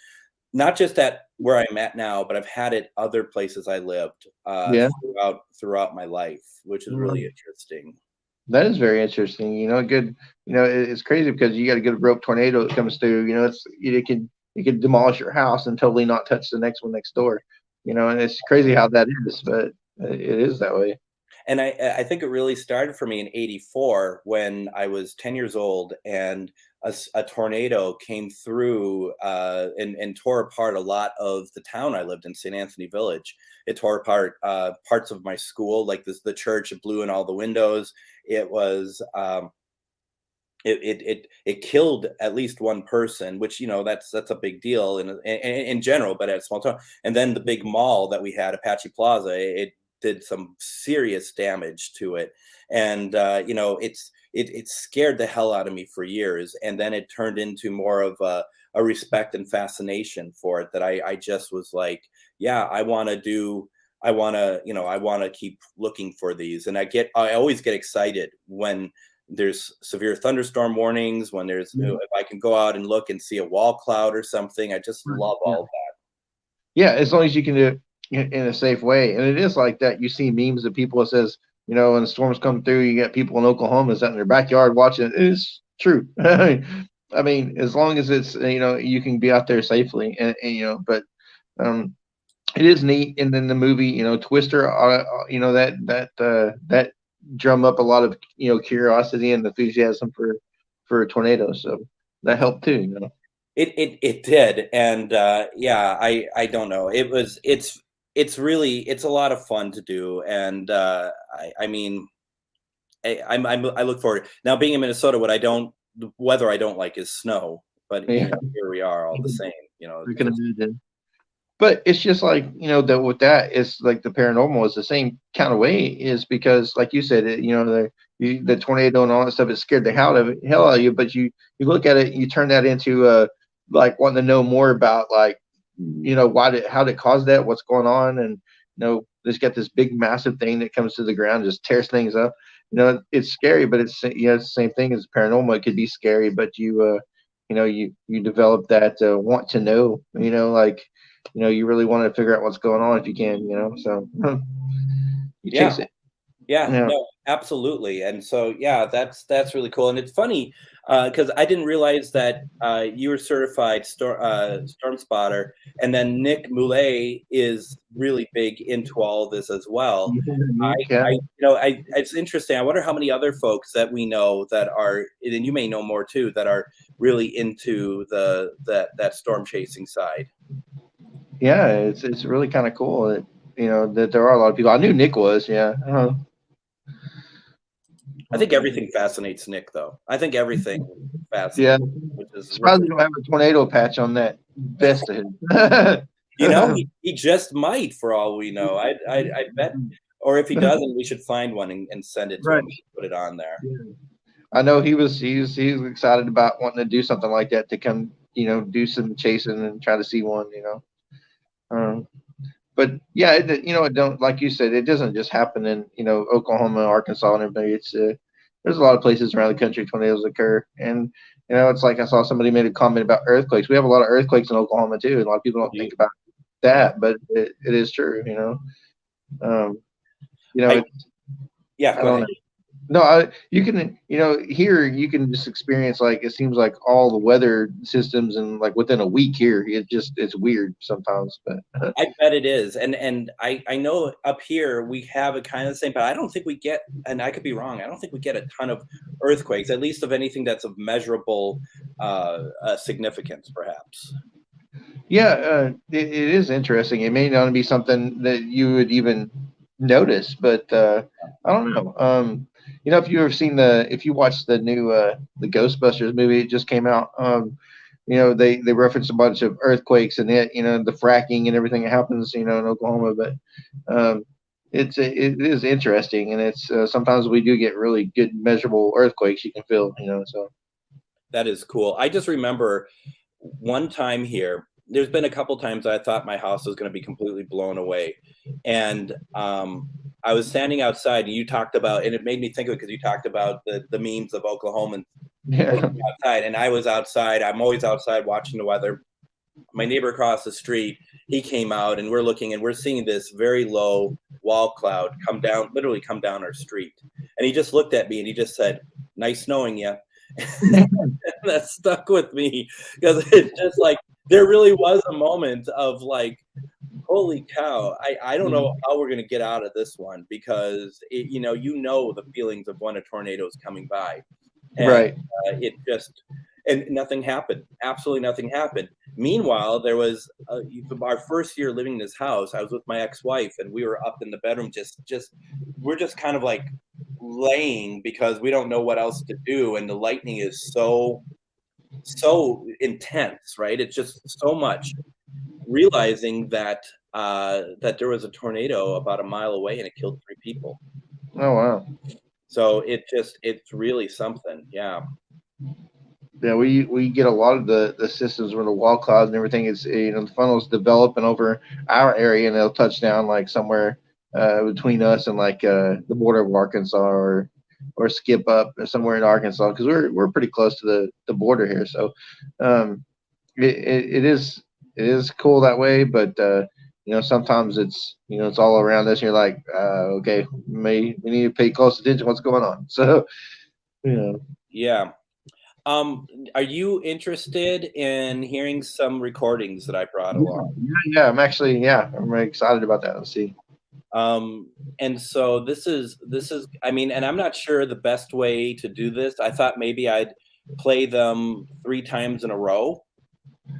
not just at where I'm at now, but I've had it other places I lived throughout my life, which is really interesting. That is very interesting. It's crazy because you got a good rope tornado that comes through. It could demolish your house and totally not touch the next one next door. And it's crazy how that is, but it is that way. And I think it really started for me in '84 when I was 10 years old, and a tornado came through and tore apart a lot of the town I lived in, St. Anthony Village. It tore apart parts of my school, like the church. It blew in all the windows. It was it killed at least one person, which that's a big deal in general, but at a small town. And then the big mall that we had, Apache Plaza, it did some serious damage to it, and it scared the hell out of me for years. And then it turned into more of a respect and fascination for it, that I just was like, yeah, I want to keep looking for these. And I always get excited when there's severe thunderstorm warnings, when there's if I can go out and look and see a wall cloud or something. I just love all that. Yeah, as long as you can do it in a safe way. And it is like that. You see memes of people that says, when the storms come through, you get people in Oklahoma that's out in their backyard watching it. It is true. I mean, as long as it's, you can be out there safely, and but it is neat. And then the movie, Twister, that drum up a lot of, curiosity and enthusiasm for tornadoes. So that helped too. You know. It did, and yeah, I don't know. It's really it's a lot of fun to do, and I mean I look forward now being in Minnesota. The weather I don't like is snow, but Yeah, here we are all the same. I It's can just imagine. But it's just like, that with that, it's like the paranormal is the same kind of way, is because, like you said, the tornado and all that stuff, it scared the hell out of you. But you look at it, you turn that into like wanting to know more about, like, how did it cause that, what's going on, and there's got this big massive thing that comes to the ground, just tears things up. It's scary, but it's the same thing as paranormal. It could be scary, but you develop that want to know, like, you really want to figure out what's going on if you can, so you yeah. chase it. Yeah, Yeah. no, absolutely. And so, yeah, that's really cool. And it's funny because I didn't realize that you were certified storm spotter, and then Nick Moulet is really big into all this as well. Yeah. It's interesting. I wonder how many other folks that we know that are, and you may know more too, that are really into that storm chasing side. Yeah, it's really kind of cool that that there are a lot of people. I knew Nick was, yeah. I think everything fascinates Nick, though. I think everything Yeah. fascinates, which is Surprised you don't have a tornado patch on that vest of his. He just might, for all we know. I bet, or if he doesn't, we should find one and send it to Right. him, put it on there. Yeah. I know he was excited about wanting to do something like that, to come, do some chasing and try to see one, Um, but yeah, it don't, like you said, it doesn't just happen in Oklahoma, Arkansas, and everybody. There's a lot of places around the country tornadoes occur, and it's like I saw somebody made a comment about earthquakes. We have a lot of earthquakes in Oklahoma too, and a lot of people don't think about that, but it is true. Um, I it's, Yeah, I go don't ahead. know. No, you can, here you can just experience, like, it seems like all the weather systems, and like within a week here, it's weird sometimes, but I bet it is, and I know up here we have it kind of the same, but I don't think we get, and I could be wrong. I don't think we get a ton of earthquakes, at least of anything that's of measurable significance, perhaps. yeah, it is interesting. It may not be something that you would even notice, but I don't know. If you ever if you watched the new the Ghostbusters movie, it just came out. They reference a bunch of earthquakes, and the fracking and everything that happens, in Oklahoma. But it is interesting, and it's sometimes we do get really good measurable earthquakes you can feel. So That is cool. I just remember one time here. There's been a couple times I thought my house was going to be completely blown away, and I was standing outside, and you talked about, and it made me think of it because you talked about the memes of Oklahomans yeah, outside, and I was outside. I'm always outside watching the weather. My neighbor across the street, he came out, and we're looking, and we're seeing this very low wall cloud literally come down our street, and he just looked at me and he just said, "Nice knowing you." That stuck with me because it's just like there really was a moment of like, holy cow, I don't know how we're going to get out of this one because the feelings of when a tornado is coming by, and right. it just, and nothing happened, absolutely nothing happened. Meanwhile, there was our first year living in this house. I was with my ex-wife, and we were up in the bedroom we're just kind of like laying because we don't know what else to do, and the lightning is so intense, right? It's just so much. Realizing that that there was a tornado about a mile away and it killed 3 people. Oh wow. So it's really something. Yeah. Yeah, we get a lot of the systems where the wall clouds and everything is, the funnels developing over our area, and they'll touch down like somewhere between us and, like, the border of Arkansas, or skip up somewhere in Arkansas, because we're pretty close to the border here. So um, it is cool that way, but sometimes it's all around us. And you're like, okay, we need to pay close attention to what's going on. So Yeah. Are you interested in hearing some recordings that I brought along? yeah, I'm very excited about that. Let's see. And so this is, I mean, and I'm not sure the best way to do this. I thought maybe I'd play them 3 times in a row,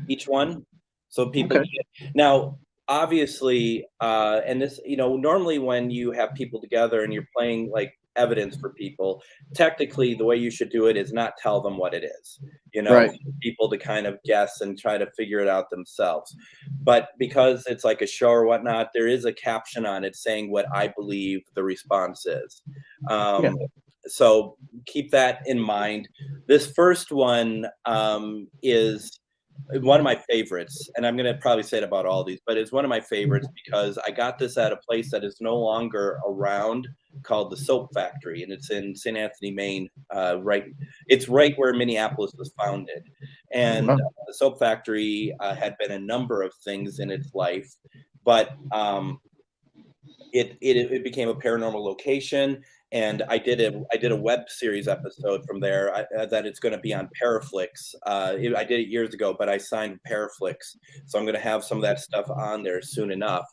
each one, so people Okay. get now, obviously, and this, normally when you have people together and you're playing, like, evidence for people, technically, the way you should do it is not tell them what it is, Right. for people to kind of guess and try to figure it out themselves. But because it's like a show or whatnot, there is a caption on it saying what I believe the response is. Yeah. So keep that in mind. This first one, is one of my favorites, and I'm gonna probably say it about all these, but it's one of my favorites because I got this at a place that is no longer around called the Soap Factory, and it's in St. Anthony, Maine. It's right where Minneapolis was founded, Oh, and wow. the Soap Factory had been a number of things in its life, but it became a paranormal location, and I did a web series episode from there that it's going to be on Paraflix. I did it years ago, but I signed Paraflix, so I'm going to have some of that stuff on there soon enough.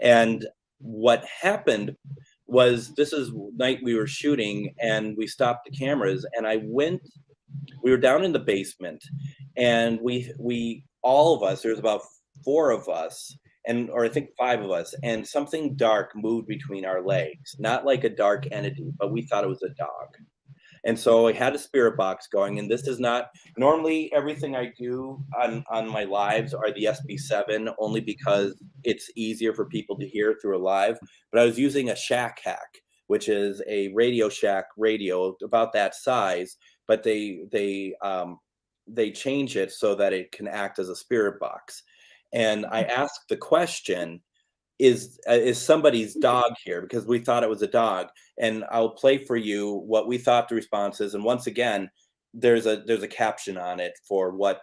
And what happened was this is night we were shooting, and we stopped the cameras, and we were down in the basement, and we all of us, there's about 4 of us, or I think 5 of us, and something dark moved between our legs, not like a dark entity, but we thought it was a dog. And so I had a spirit box going, and this is not normally everything I do on my lives are the SB7 only because it's easier for people to hear through a live. But I was using a Shack Hack, which is a Radio Shack radio about that size, but they change it so that it can act as a spirit box. And I asked the question, is somebody's dog here, because we thought it was a dog, and I'll play for you what we thought the response is. And once again, there's a caption on it for what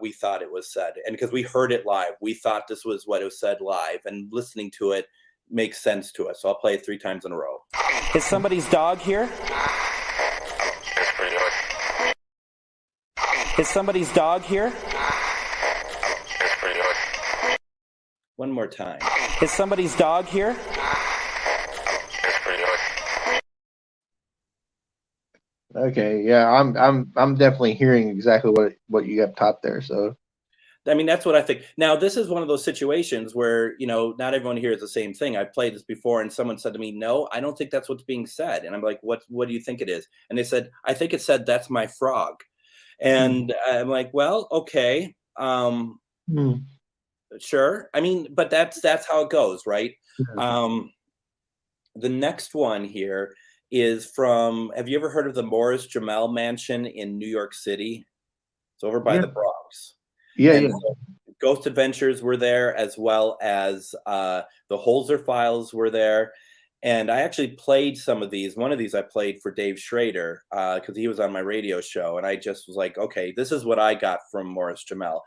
we thought it was said, and because we heard it live, we thought this was what it was said live, and listening to it makes sense to us. So I'll play it 3 times in a row. Is somebody's dog here? Is somebody's dog here? One more time. Is somebody's dog here? Okay. Yeah. I'm definitely hearing exactly what you have taught there. So. I mean, that's what I think. Now, this is one of those situations where, not everyone hears the same thing. I've played this before, and someone said to me, "No, I don't think that's what's being said." And I'm like, "What do you think it is?" And they said, "I think it said that's my frog." And I'm like, "Well, okay. Mm. Sure." I mean, but that's how it goes, right? Yeah. The next one here is from, have you ever heard of the Morris Jamel Mansion in New York City? It's over by Yeah. the Bronx. Yeah. And Yeah. so Ghost Adventures were there, as well as the Holzer Files were there. And I actually played some of these. One of these I played for Dave Schrader because he was on my radio show. And I just was like, okay, this is what I got from Morris Jamel.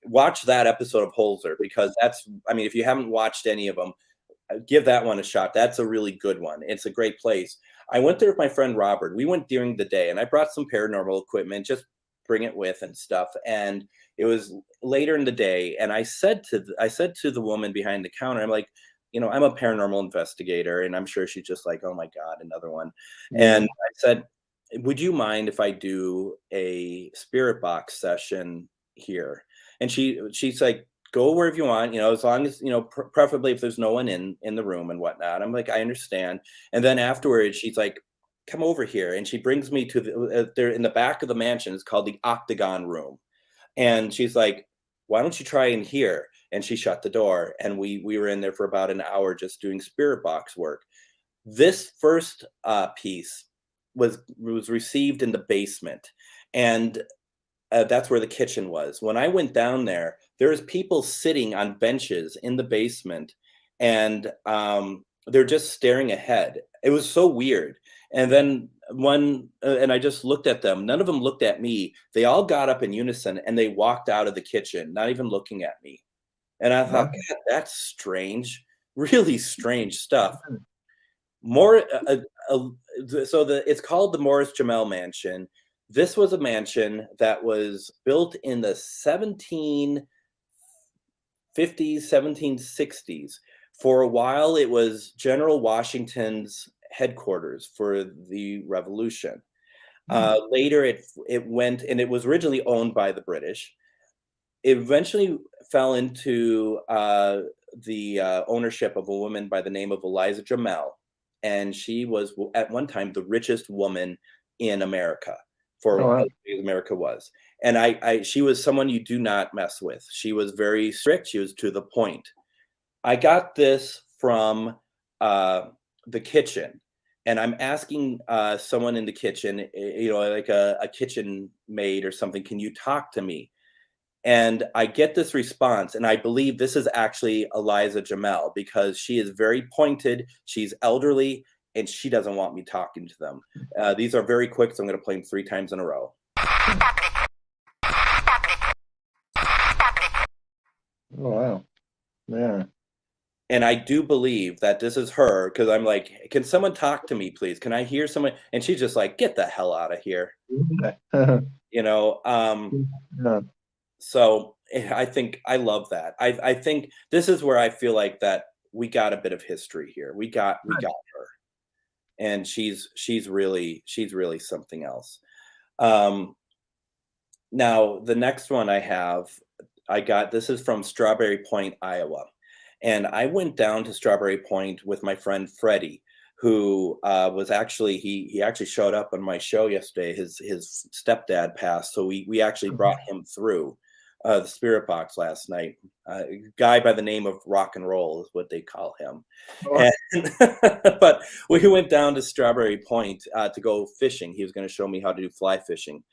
Watch that episode of Holzer, because if you haven't watched any of them, give that one a shot. That's a really good one. It's a great place. I went there with my friend Robert. We went during the day, and I brought some paranormal equipment, just bring it with and stuff. And it was later in the day, and I said to the woman behind the counter, I'm like, I'm a paranormal investigator, and I'm sure she's just like, oh my God, another one. Yeah. And I said, would you mind if I do a spirit box session here? And she's like, go wherever you want, as long as, preferably if there's no one in the room and whatnot. I'm like, I understand. And then afterwards, she's like, come over here. And she brings me to there in the back of the mansion. It's called the Octagon Room. And she's like, why don't you try in here? And she shut the door. And we were in there for about an hour just doing spirit box work. This first piece was received in the basement. And that's where the kitchen was. When I went down there, there's people sitting on benches in the basement, and they're just staring ahead. It was so weird. And then and I just looked at them. None of them looked at me. They all got up in unison and they walked out of the kitchen, not even looking at me. And I thought, Wow. God, that's strange, really strange stuff. More, it's called the Morris Jamel Mansion. This was a mansion that was built in the 1750s, 1760s. For a while, it was General Washington's headquarters for the Revolution. Later, it went, and it was originally owned by the British. It eventually fell into the ownership of a woman by the name of Eliza Jamel, and she was at one time the richest woman in America for Oh, wow. as big as America was. And she was someone you do not mess with. She was very strict. She was to the point. I got this from the kitchen, and I'm asking someone in the kitchen, like a kitchen maid or something, can you talk to me? And I get this response, and I believe this is actually Eliza Jamel because she is very pointed. She's elderly, and she doesn't want me talking to them. These are very quick, so I'm going to play them 3 times in a row. Oh, wow. Yeah. And I do believe that this is her because I'm like, can someone talk to me, please? Can I hear someone? And she's just like, get the hell out of here. Yeah. So I think I love that. I think this is where I feel like that we got a bit of history here. We got her, and she's really something else. Now the next one I got this is from Strawberry Point, Iowa, and I went down to Strawberry Point with my friend Freddie, who was actually he actually showed up on my show yesterday. His stepdad passed, so we actually brought him through the spirit box last night. A guy by the name of Rock and Roll is what they call him. Oh, And, but we went down to Strawberry Point to go fishing. He was going to show me how to do fly fishing.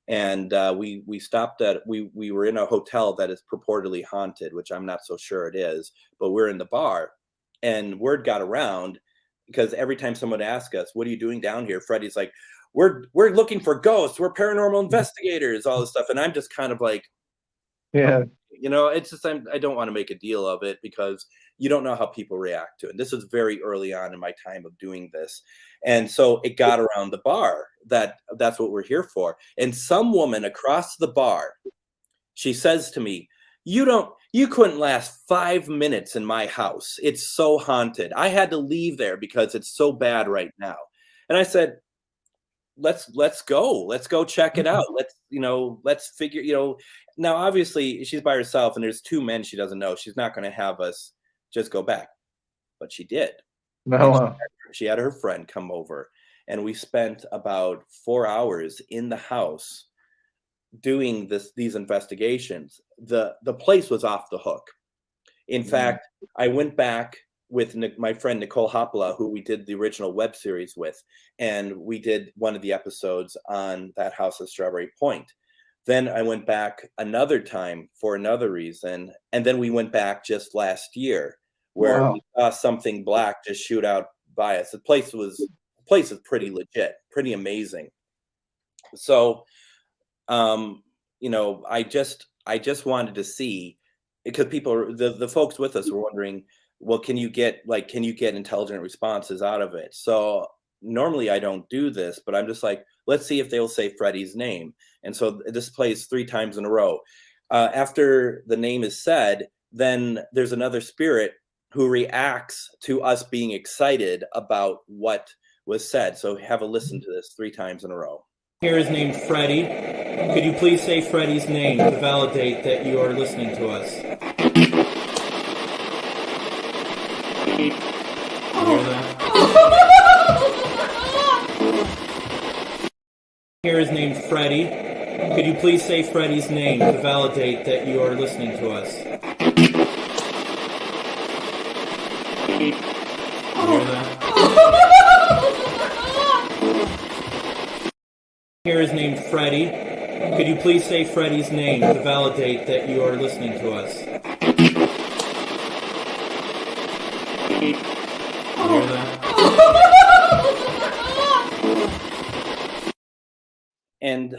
And we stopped at we were in a hotel that is purportedly haunted, which I'm not so sure it is, but we're in the bar, and word got around because every time someone asks us, what are you doing down here? Freddie's like, we're looking for ghosts, we're paranormal investigators, all this stuff. And I'm just kind of like, yeah. it's just I don't want to make a deal of it because you don't know how people react to it. This is very early on in my time of doing this. And so it got around the bar that's what we're here for. And some woman across the bar, she says to me, you couldn't last 5 minutes in my house. It's so haunted. I had to leave there because it's so bad right now. And I said, let's go check it out. Let's figure, now obviously she's by herself and there's 2 men she doesn't know. She's not going to have us just go back, but she did. Oh, wow. She had her friend come over, and we spent about 4 hours in the house doing these investigations. The place was off the hook. In fact, I went back with my friend Nicole Hopla, who we did the original web series with, and we did one of the episodes on that house at Strawberry Point. Then I went back another time for another reason, and then we went back just last year where Wow. we saw something black just shoot out by us. The place is pretty legit, pretty amazing. So, I just wanted to see, because the folks with us were wondering, well, can you get intelligent responses out of it? So normally I don't do this, but I'm just like, let's see if they'll say Freddie's name. And so this plays 3 times in a row. After the name is said, then there's another spirit who reacts to us being excited about what was said. So have a listen to this 3 times in a row. Here is named Freddie. Could you please say Freddie's name to validate that you are listening to us? You hear that? Here is named Freddie. Could you please say Freddie's name to validate that you are listening to us? You hear that? Here is named Freddie. Could you please say Freddie's name to validate that you are listening to us? You hear that? And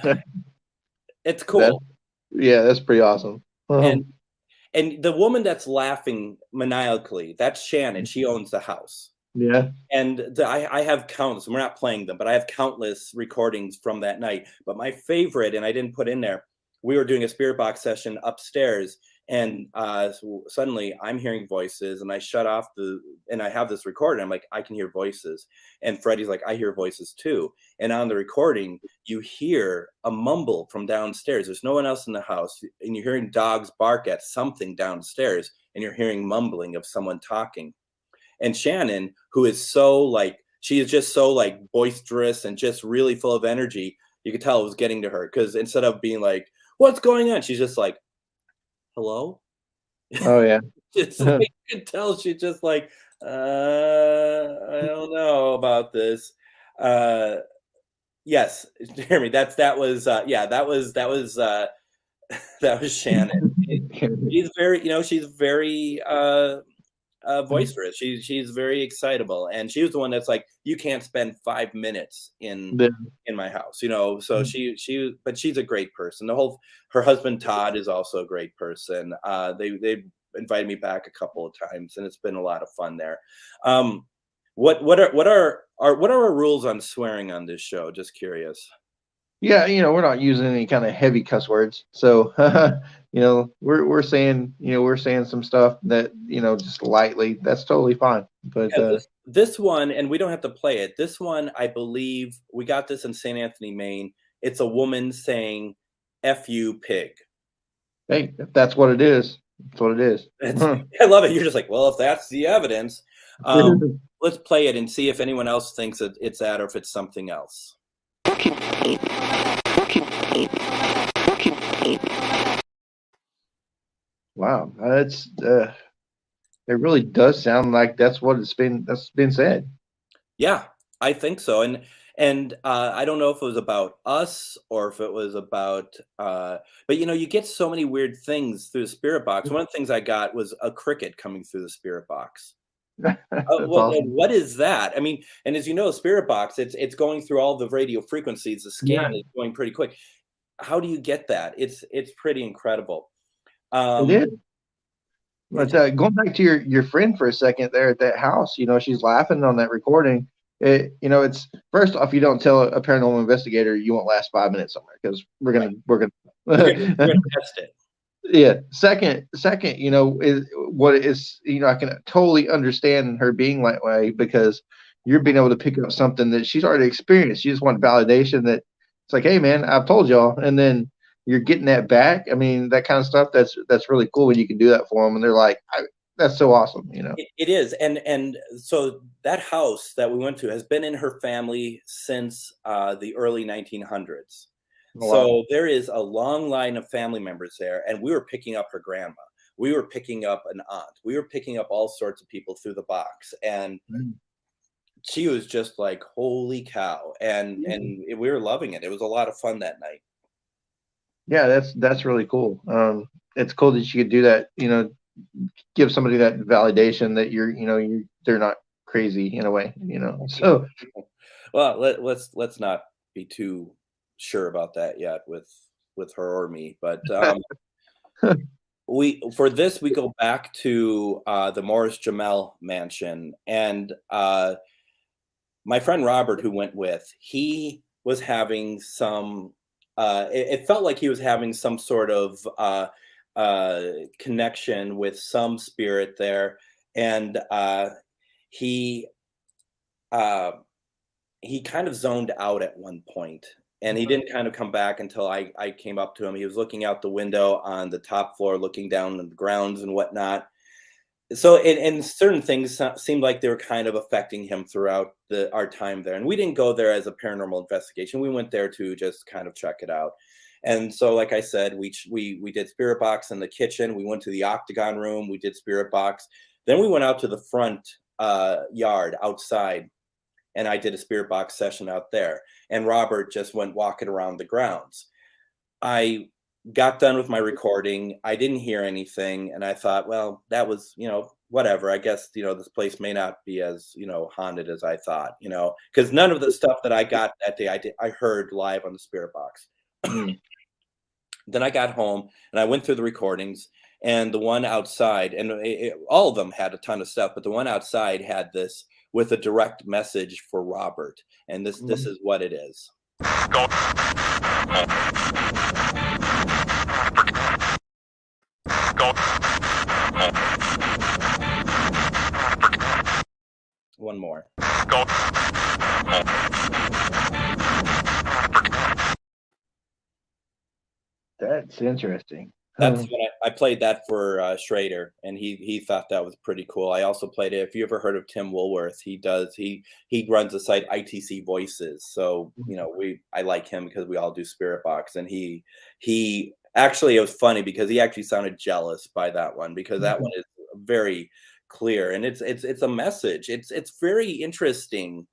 it's cool. That's pretty awesome. And the woman that's laughing maniacally, that's Shannon. She owns the house. Yeah. And I have countless, we're not playing them, but I have countless recordings from that night. But my favorite, and I didn't put in there, we were doing a spirit box session upstairs, And so suddenly I'm hearing voices, and I shut off and I have this recording. I'm like, I can hear voices. And Freddie's like, I hear voices too. And on the recording, you hear a mumble from downstairs. There's no one else in the house. And you're hearing dogs bark at something downstairs, and you're hearing mumbling of someone talking. And Shannon, who is she is just so like boisterous and just really full of energy, you could tell it was getting to her, because instead of being like, what's going on? She's just like, hello? Oh yeah. It's like you can tell she's just like, I don't know about this. Yes, Jeremy, that was that was Shannon. She's very, she's very boisterous. She's very excitable, and she was the one that's like, you can't spend 5 minutes in my house, so but she's a great person. Her husband Todd is also a great person. They invited me back a couple of times, and it's been a lot of fun there. What are our rules on swearing on this show? Just curious. Yeah, we're not using any kind of heavy cuss words. So, we're saying some stuff that, just lightly. That's totally fine. But Yeah, this one, and we don't have to play it. This one, I believe we got this in St. Anthony, Maine. It's a woman saying, F you, pig. Hey, if that's what it is, that's what it is. I love it. You're just like, well, if that's the evidence, let's play it and see if anyone else thinks that it's that or if it's something else. Wow, that's it really does sound like that's been said. Yeah, I think so. And I don't know if it was about us or if it was about but you get so many weird things through the spirit box. One of the things I got was a cricket coming through the spirit box. Awesome. What is that? I mean, and as you know, spirit box, it's going through all the radio frequencies. The scan is going pretty quick. How do you get that? It's pretty incredible. It is. But going back to your friend for a second there at that house, she's laughing on that recording. It's first off, you don't tell a paranormal investigator you won't last 5 minutes somewhere, because we're gonna test it. Yeah. Second, is what is, I can totally understand her being that way, because you're being able to pick up something that she's already experienced. You just want validation that it's like, hey man, I've told y'all, and then you're getting that back. I mean, that kind of stuff. That's really cool when you can do that for them, and they're like, that's so awesome. It is, and so that house that we went to has been in her family since the early 1900s. Wow. So there is a long line of family members there, and we were picking up her grandma. We were picking up an aunt. We were picking up all sorts of people through the box, and she was just like, "Holy cow!" And we were loving it. It was a lot of fun that night. Yeah, that's really cool. It's cool that you could do that. Give somebody that validation that they're not crazy in a way. So, well, let's not be too sure about that yet with her or me, but we go back to the Morris Jamel mansion, and my friend Robert, who went with, he was having some it felt like he was having some sort of connection with some spirit there, and he kind of zoned out at one point, and he didn't kind of come back until I came up to him. He was looking out the window on the top floor, looking down on the grounds and whatnot. So, and certain things seemed like they were kind of affecting him throughout our time there. And we didn't go there as a paranormal investigation. We went there to just kind of check it out. And so, like I said, we did spirit box in the kitchen. We went to the octagon room. We did spirit box. Then we went out to the front yard outside, and I did a spirit box session out there. And Robert just went walking around the grounds. I got done with my recording. I didn't hear anything, and I thought, well, that was, whatever. I guess, this place may not be as, haunted as I thought, because none of the stuff that I got that day I heard live on the spirit box. Then I got home and I went through the recordings, and the one outside, and all of them had a ton of stuff, but the one outside had this with a direct message for Robert, and this is what it is. One more. That's interesting. That's what I played that for Schrader, and he thought that was pretty cool. I also played it. If you ever heard of Tim Woolworth, he runs the site ITC Voices. So I like him because we all do Spirit Box, and he actually, it was funny because he actually sounded jealous by that one, because that one is very clear, and it's a message. It's very interesting.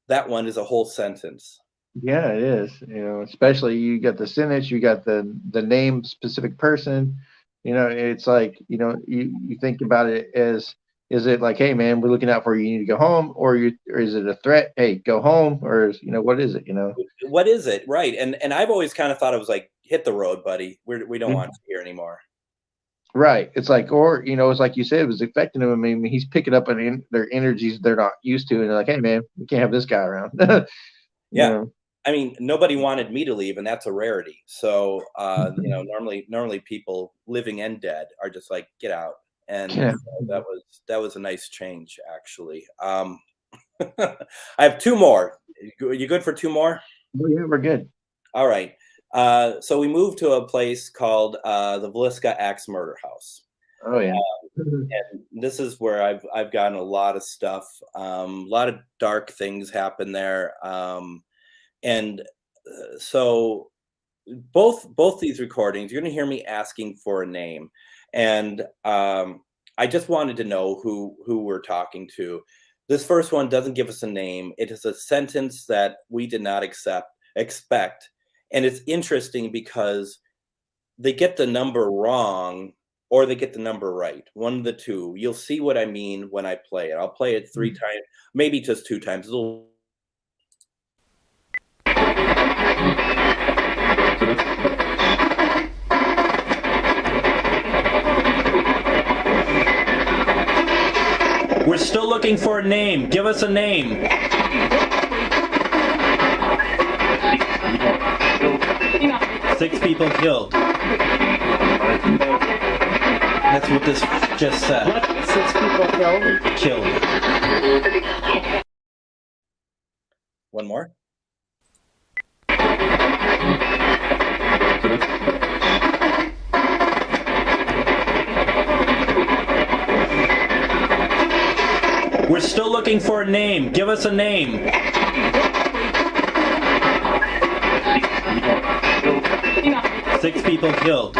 That one is a whole sentence. Yeah, it is. Especially you got the sentence, you got the name specific person. It's like, you think about it as, is it like, hey man, we're looking out for you, you need to go home, or is it a threat? Hey, go home, or what is it? What is it? Right. And I've always kind of thought it was like, hit the road, buddy. We don't want you here anymore. Right. It's like, or it's like you said, it was affecting him. I mean, he's picking up on their energies they're not used to, and they're like, hey man, we can't have this guy around. Yeah. I mean, nobody wanted me to leave, and that's a rarity. So, normally people living and dead are just like, get out. And Yeah. so that was a nice change, actually. I have two more. You good for two more? Oh, yeah, we're good. All right. So we moved to a place called the Veliska Axe Murder House. Oh yeah. And this is where I've gotten a lot of stuff. A lot of dark things happen there. So both these recordings, you're going to hear me asking for a name, and I just wanted to know who we're talking to. This first one doesn't give us a name. It is a sentence that we did not expect, and it's interesting because they get the number wrong or they get the number right. One of the two. You'll see what I mean when I play it. I'll play it 3 times, maybe just 2 times. We're still looking for a name. Give us a name. Six people killed. That's what this just said. What? 6 people killed? Killed. One more. We're still looking for a name. Give us a name. Six people killed.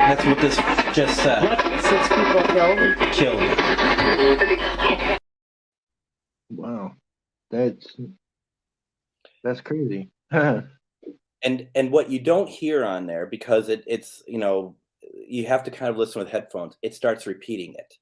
That's what this just said. What? 6 people killed? Killed. Wow, that's crazy. And what you don't hear on there, because it's you have to kind of listen with headphones. It starts repeating it.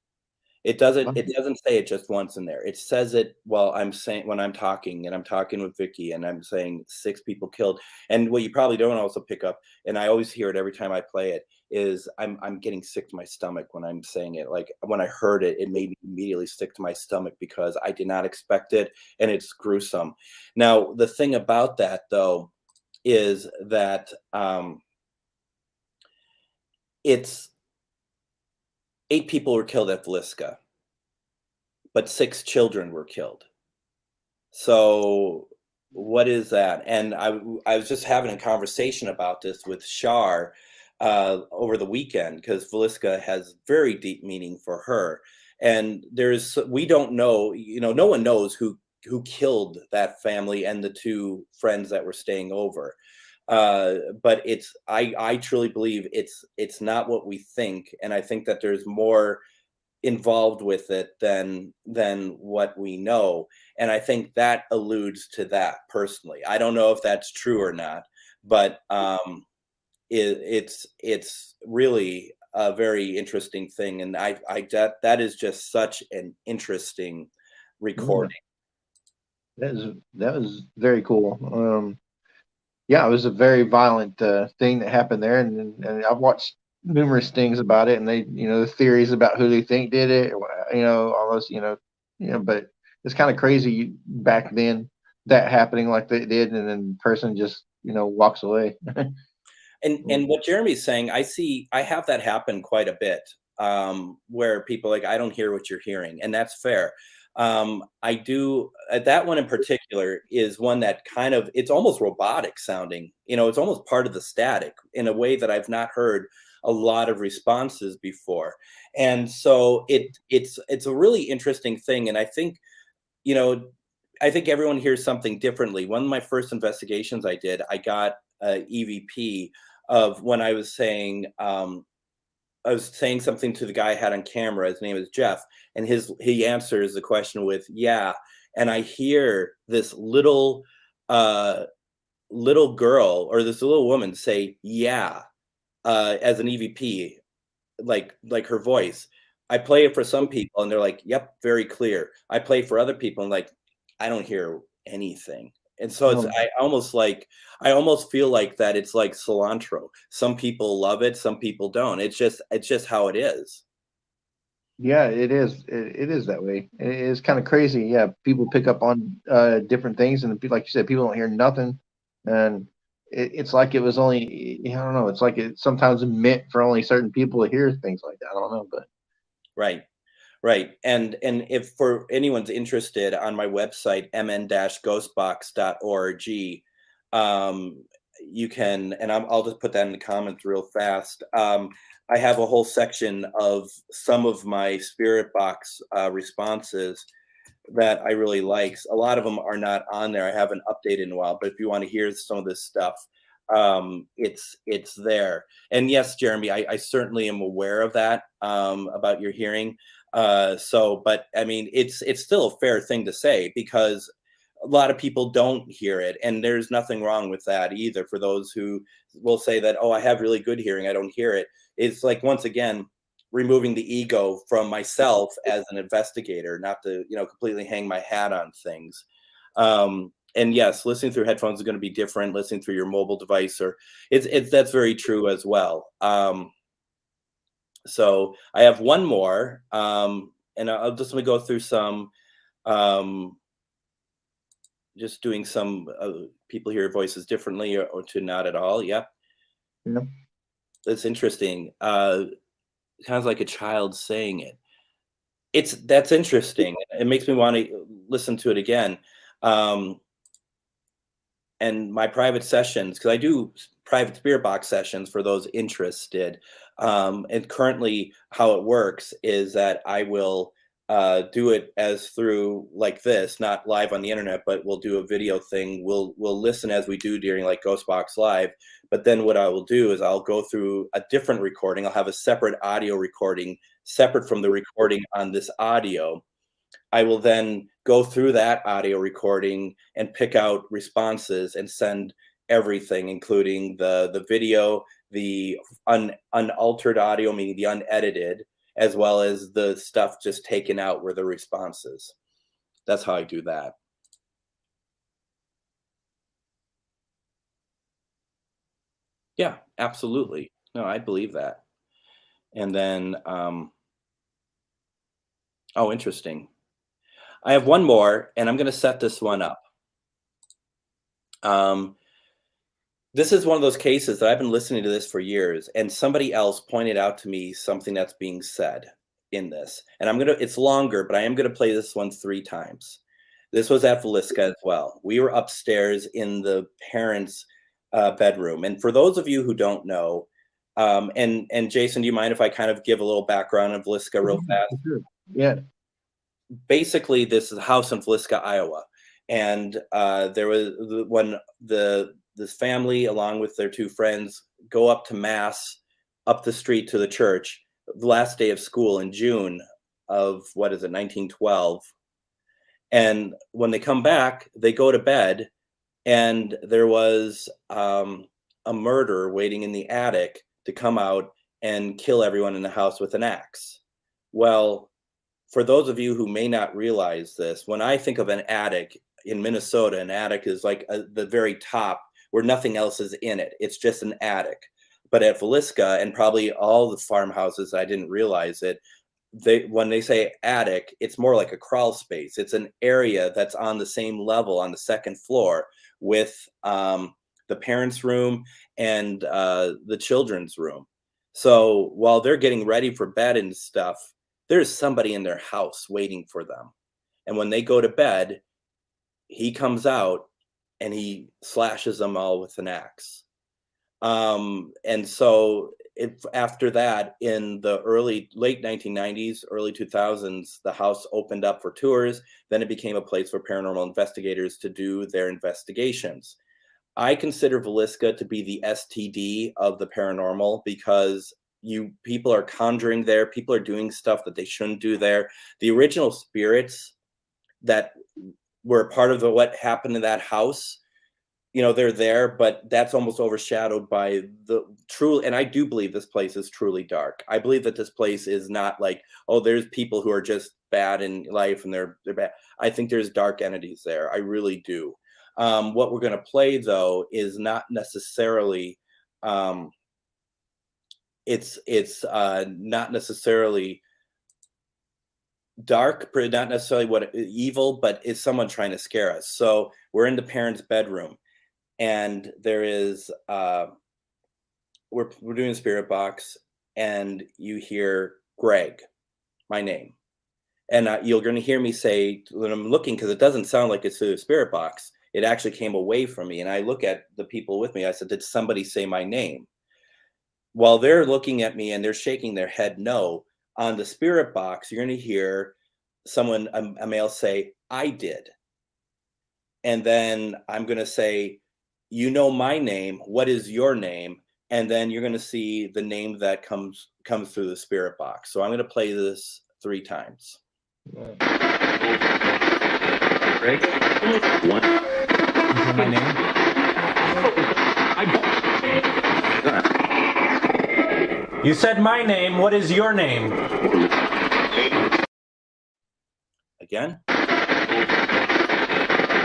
It doesn't say it just once in there. It says it while I'm saying, when I'm talking, and I'm talking with Vicky, and I'm saying 6 people killed. And what you probably don't also pick up, and I always hear it every time I play it, is I'm getting sick to my stomach when I'm saying it. Like when I heard it, it made me immediately sick to my stomach because I did not expect it, and it's gruesome. Now, the thing about that, though, is that it's 8 people were killed at Veliska, but 6 children were killed. So what is that? And I was just having a conversation about this with Shar over the weekend, because Veliska has very deep meaning for her. And we don't know, no one knows who killed that family and the 2 friends that were staying over. But I truly believe it's not what we think, and I think that there's more involved with it than what we know, and I think that alludes to that personally. I don't know if that's true or not, but it's really a very interesting thing, and that is just such an interesting recording. That was very cool. Yeah, it was a very violent thing that happened there, and I've watched numerous things about it, and they, the theories about who they think did it, all those, but it's kind of crazy back then that happening like they did, and then the person just, walks away. And what Jeremy's saying, I have that happen quite a bit, where people like, I don't hear what you're hearing, and that's fair. I do, that one in particular is one that kind of, it's almost robotic sounding, it's almost part of the static in a way that I've not heard a lot of responses before. And so it's a really interesting thing. And you know, I think everyone hears something differently. One of my first investigations I did, I got a EVP of when I was saying something to the guy I had on camera. His name is Jeff, and he answers the question with "yeah," and I hear this uh, little girl or this little woman say "yeah" as an EVP, like her voice. I play it for some people, and they're like, "Yep, very clear." I play for other people, and like, I don't hear anything. And so Oh, I almost feel like that it's like cilantro. Some people love it, some people don't. It's just how it is. yeah, it is. It is that way. It's kind of crazy. Yeah, people pick up on different things, and like you said, people don't hear nothing, and it's like it was only. I don't know. It's like it's sometimes meant for only certain people to hear things like that. I don't know, but Right. Right. And if for anyone's interested, on my website, mn-ghostbox.org, you can, and I'll just put that in the comments real fast. I have a whole section of some of my spirit box responses that I really like. A lot of them are not on there. I haven't updated in a while, but if you want to hear some of this stuff, it's there. And yes, Jeremy, I certainly am aware of that, about your hearing. But I mean, it's still a fair thing to say, because a lot of people don't hear it, and there's nothing wrong with that either. For those who will say that, oh, I have really good hearing, I don't hear it. It's like, once again, removing the ego from myself as an investigator, not to, completely hang my hat on things. And yes, listening through headphones is going to be different. Listening through your mobile device, or it's that's very true as well. So I have one more, and I'll just let me go through some. Um, just doing some people hear voices differently, or to not at all. Yep, yeah, that's interesting. Sounds like a child saying it. That's interesting. It makes me want to listen to it again. Um, and my private sessions, because I do private spirit box sessions for those interested. And currently, how it works is that I will do it as through like this, not live on the internet, but we'll do a video thing. We'll listen as we do during like GhostBox Live. But then what I will do is I'll go through a different recording. I'll have a separate audio recording, separate from the recording on this audio. I will then go through that audio recording and pick out responses and send everything, including the video, the unaltered audio, meaning the unedited, as well as the stuff just taken out were the responses. That's how I do that. Yeah, absolutely. No, I believe that. And then, oh, interesting. I have one more, and I'm going to set this one up. This is one of those cases that I've been listening to this for years, and somebody else pointed out to me something that's being said in this. And it's longer, but I am going to play this one 3 times. This was at Velisca as well. We were upstairs in the parents' bedroom. And for those of you who don't know, and Jason, do you mind if I kind of give a little background of Velisca real fast? sure. Yeah, Basically, this is a house in Velisca, Iowa. And there was when this family, along with their 2 friends, go up to mass up the street to the church the last day of school in June of, 1912. And when they come back, they go to bed, and there was a murderer waiting in the attic to come out and kill everyone in the house with an axe. Well, for those of you who may not realize this, when I think of an attic in Minnesota, an attic is like the very top where nothing else is in it. It's just an attic. But at Velisca, and probably all the farmhouses, I didn't realize it, when they say attic, it's more like a crawl space. It's an area that's on the same level on the second floor with the parents' room, and the children's room. So while they're getting ready for bed and stuff, there's somebody in their house waiting for them. And when they go to bed, he comes out and he slashes them all with an axe. And so after that, in the late 1990s, early 2000s, the house opened up for tours. Then it became a place for paranormal investigators to do their investigations. I consider Villisca to be the STD of the paranormal, because people are conjuring there. People are doing stuff that they shouldn't do there. The original spirits that were part of what happened in that house, they're there, but that's almost overshadowed by the true. And I do believe this place is truly dark. I believe that this place is not like, oh, there's people who are just bad in life and they're bad. I think there's dark entities there. I really do. What we're going to play, though, is not necessarily, it's not necessarily dark, not necessarily evil, but it's someone trying to scare us. So we're in the parents' bedroom, and there is we're doing a spirit box, and you hear Greg, my name, and you're going to hear me say when I'm looking, because it doesn't sound like it's through the spirit box. It actually came away from me, and I look at the people with me. I said, "Did somebody say my name?" While they're looking at me and they're shaking their head no, on the spirit box, you're going to hear someone, a male, say, "I did." And then I'm going to say, "You know my name. What is your name?" And then you're going to see the name that comes through the spirit box. So I'm going to play this 3 times. Greg? One. My name? You said my name. What is your name? Again?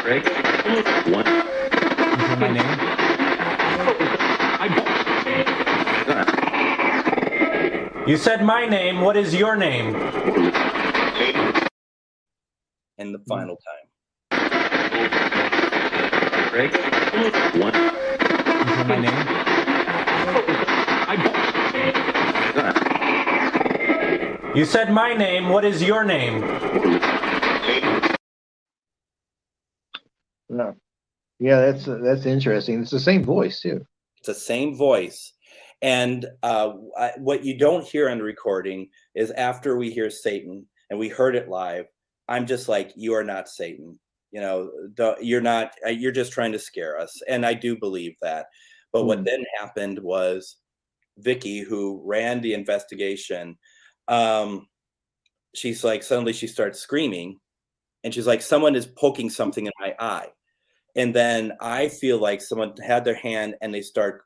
Greg? One. My name? You said my name. What is your name? And the final time. Greg? One. My name? You said my name. What is your name? No. Yeah, that's interesting. It's the same voice too. It's the same voice. And what you don't hear on the recording is after we hear Satan and we heard it live, I'm just like, "You are not Satan. You're not, you're just trying to scare us." And I do believe that. But what then happened was Vicky, who ran the investigation, she's like, suddenly she starts screaming, and she's like, "Someone is poking something in my eye." And then I feel like someone had their hand and they start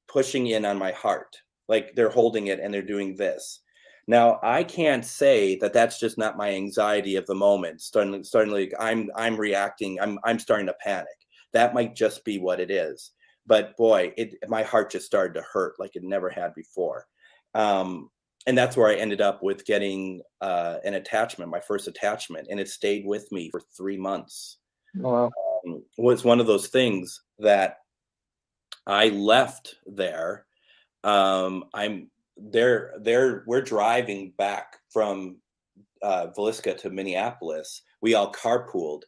pushing in on my heart, like they're holding it and they're doing this. Now I can't say that that's just not my anxiety of the moment. Starting I'm reacting. I'm starting to panic. That might just be what it is. But boy, my heart just started to hurt like it never had before. And that's where I ended up with getting an attachment, my first attachment, and it stayed with me for 3 months. Wow. Was one of those things that I left there. We're driving back from Villisca to Minneapolis. We all carpooled,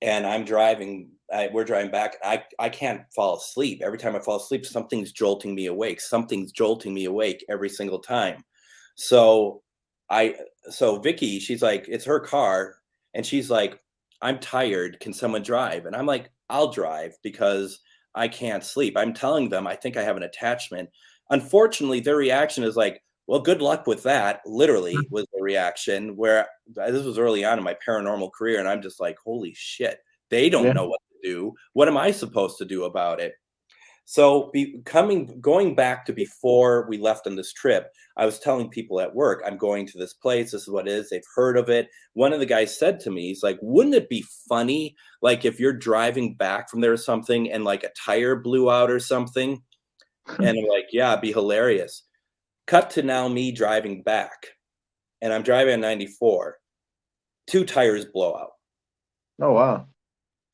and we're driving back. I can't fall asleep. Every time I fall asleep, something's jolting me awake. Something's jolting me awake every single time. So Vicky, she's like, it's her car, and she's like, "I'm tired. Can someone drive?" And I'm like, "I'll drive because I can't sleep." I'm telling them I think I have an attachment. Unfortunately, their reaction is like, "Well, good luck with that." Literally was the reaction, where this was early on in my paranormal career. And I'm just like, holy shit, they don't know what to do. What am I supposed to do about it? So going back to before we left on this trip, I was telling people at work, "I'm going to this place. This is what it is." They've heard of it. One of the guys said to me, he's like, "Wouldn't it be funny, like if you're driving back from there or something and like a tire blew out or something?" And I'm like, "Yeah, it'd be hilarious." Cut to now me driving back, and I'm driving on 94. 2 tires blow out. Oh wow.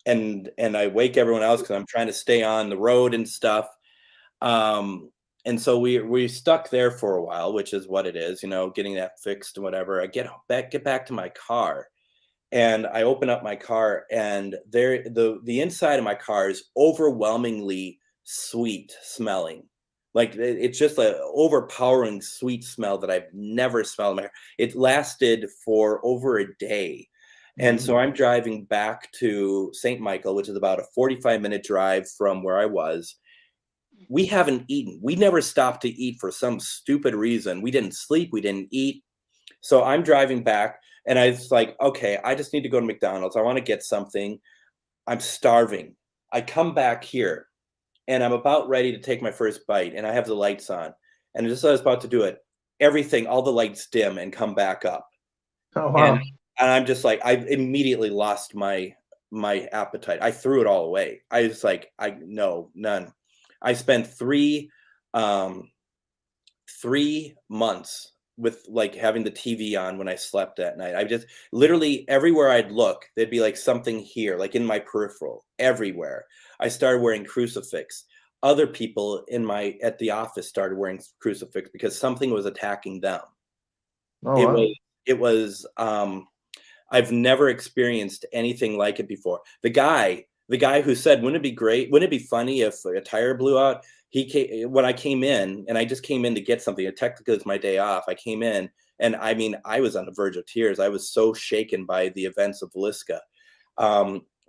and I wake everyone else because I'm trying to stay on the road and stuff. And so we stuck there for a while, which is what it is, getting that fixed and whatever. I get back to my car, and I open up my car, and the inside of my car is overwhelmingly sweet smelling. Like it's just an overpowering sweet smell that I've never smelled in my car. It lasted for over a day. And so I'm driving back to St. Michael, which is about a 45-minute drive from where I was. We haven't eaten. We never stopped to eat for some stupid reason. We didn't sleep. We didn't eat. So I'm driving back, and I was like, okay, I just need to go to McDonald's. I want to get something. I'm starving. I come back here, and I'm about ready to take my first bite, and I have the lights on. And just as I was about to do it, all the lights dim and come back up. Oh, wow. And I'm just like, I immediately lost my appetite. I threw it all away. I was like, no, none. I spent 3 months with like having the TV on when I slept at night. I just literally everywhere I'd look, there'd be like something here, like in my peripheral, everywhere. I started wearing crucifix. Other people at the office started wearing crucifix because something was attacking them. Oh, wow. It was I've never experienced anything like it before. The guy who said, wouldn't it be funny if a tire blew out? When I came in, and I just came in to get something, technically it's my day off. I came in, and I mean, I was on the verge of tears. I was so shaken by the events of Villisca.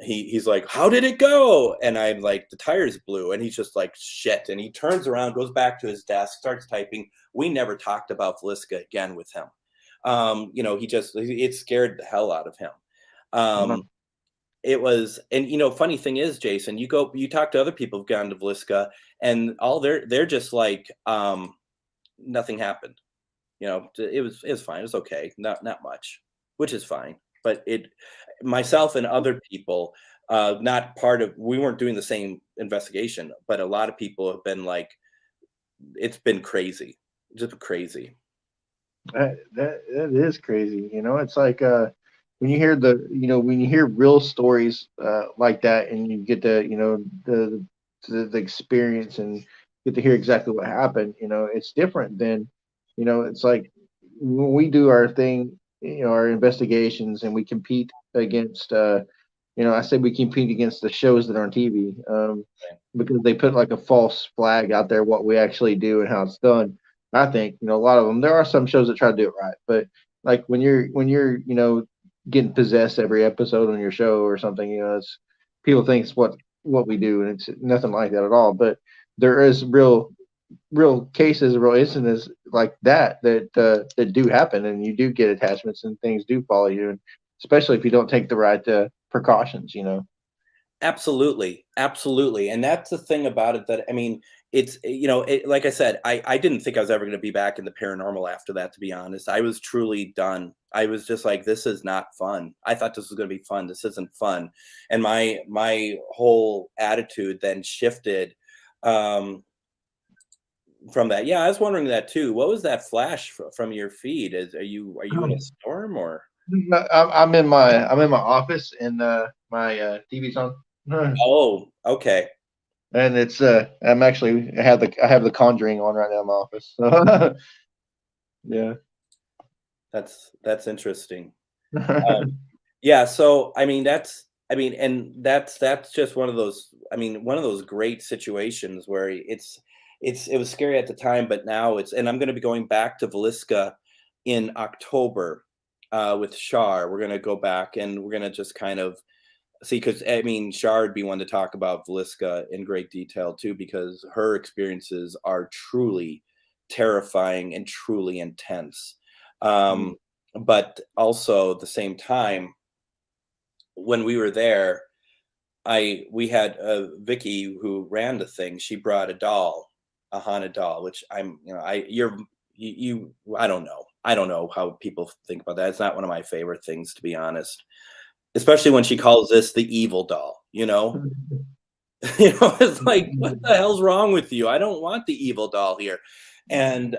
He's like, how did it go? And I'm like, the tires blew. And he's just like, shit. And he turns around, goes back to his desk, starts typing. We never talked about Villisca again with him. It scared the hell out of him. It was, and funny thing is, Jason, you talk to other people who've gone to Villisca, and all they're just like, nothing happened. It was fine. It was okay. Not much, which is fine. But myself and other people, we weren't doing the same investigation, but a lot of people have been like, it's been crazy, just crazy. That is crazy. It's like when you hear when you hear real stories like that, and you get the experience and get to hear exactly what happened. It's different than it's like when we do our thing, our investigations, and we compete against I say we compete against the shows that are on TV because they put like a false flag out there what we actually do and how it's done. I think a lot of them. There are some shows that try to do it right, but like when you're getting possessed every episode on your show or something, it's people think it's what we do, and it's nothing like that at all. But there is real cases, real incidents like that do happen, and you do get attachments, and things do follow you, and especially if you don't take the right precautions. Absolutely. And that's the thing about it that, I mean, it's, like I said, I didn't think I was ever going to be back in the paranormal after that, to be honest. I was truly done. I was just like, this is not fun. I thought this was going to be fun. This isn't fun. And my whole attitude then shifted from that. Yeah, I was wondering that too. What was that flash from your feed? Are you in a storm or? I'm in my office, and my TV's on. Oh, okay. And it's I'm actually I have the Conjuring on right now in my office. So yeah. That's interesting. Yeah, so and that's just one of those great situations where it was scary at the time, but now and I'm going to be going back to Villisca in October with Shar. We're going to go back, and we're going to just kind of see, because Shar would be one to talk about Villisca in great detail too, because her experiences are truly terrifying and truly intense. But also at the same time, when we were there, we had Vicky, who ran the thing. She brought a haunted doll, which I don't know how people think about that. It's not one of my favorite things, to be honest, especially when she calls this the evil doll. It's like, what the hell's wrong with you? I don't want the evil doll here. And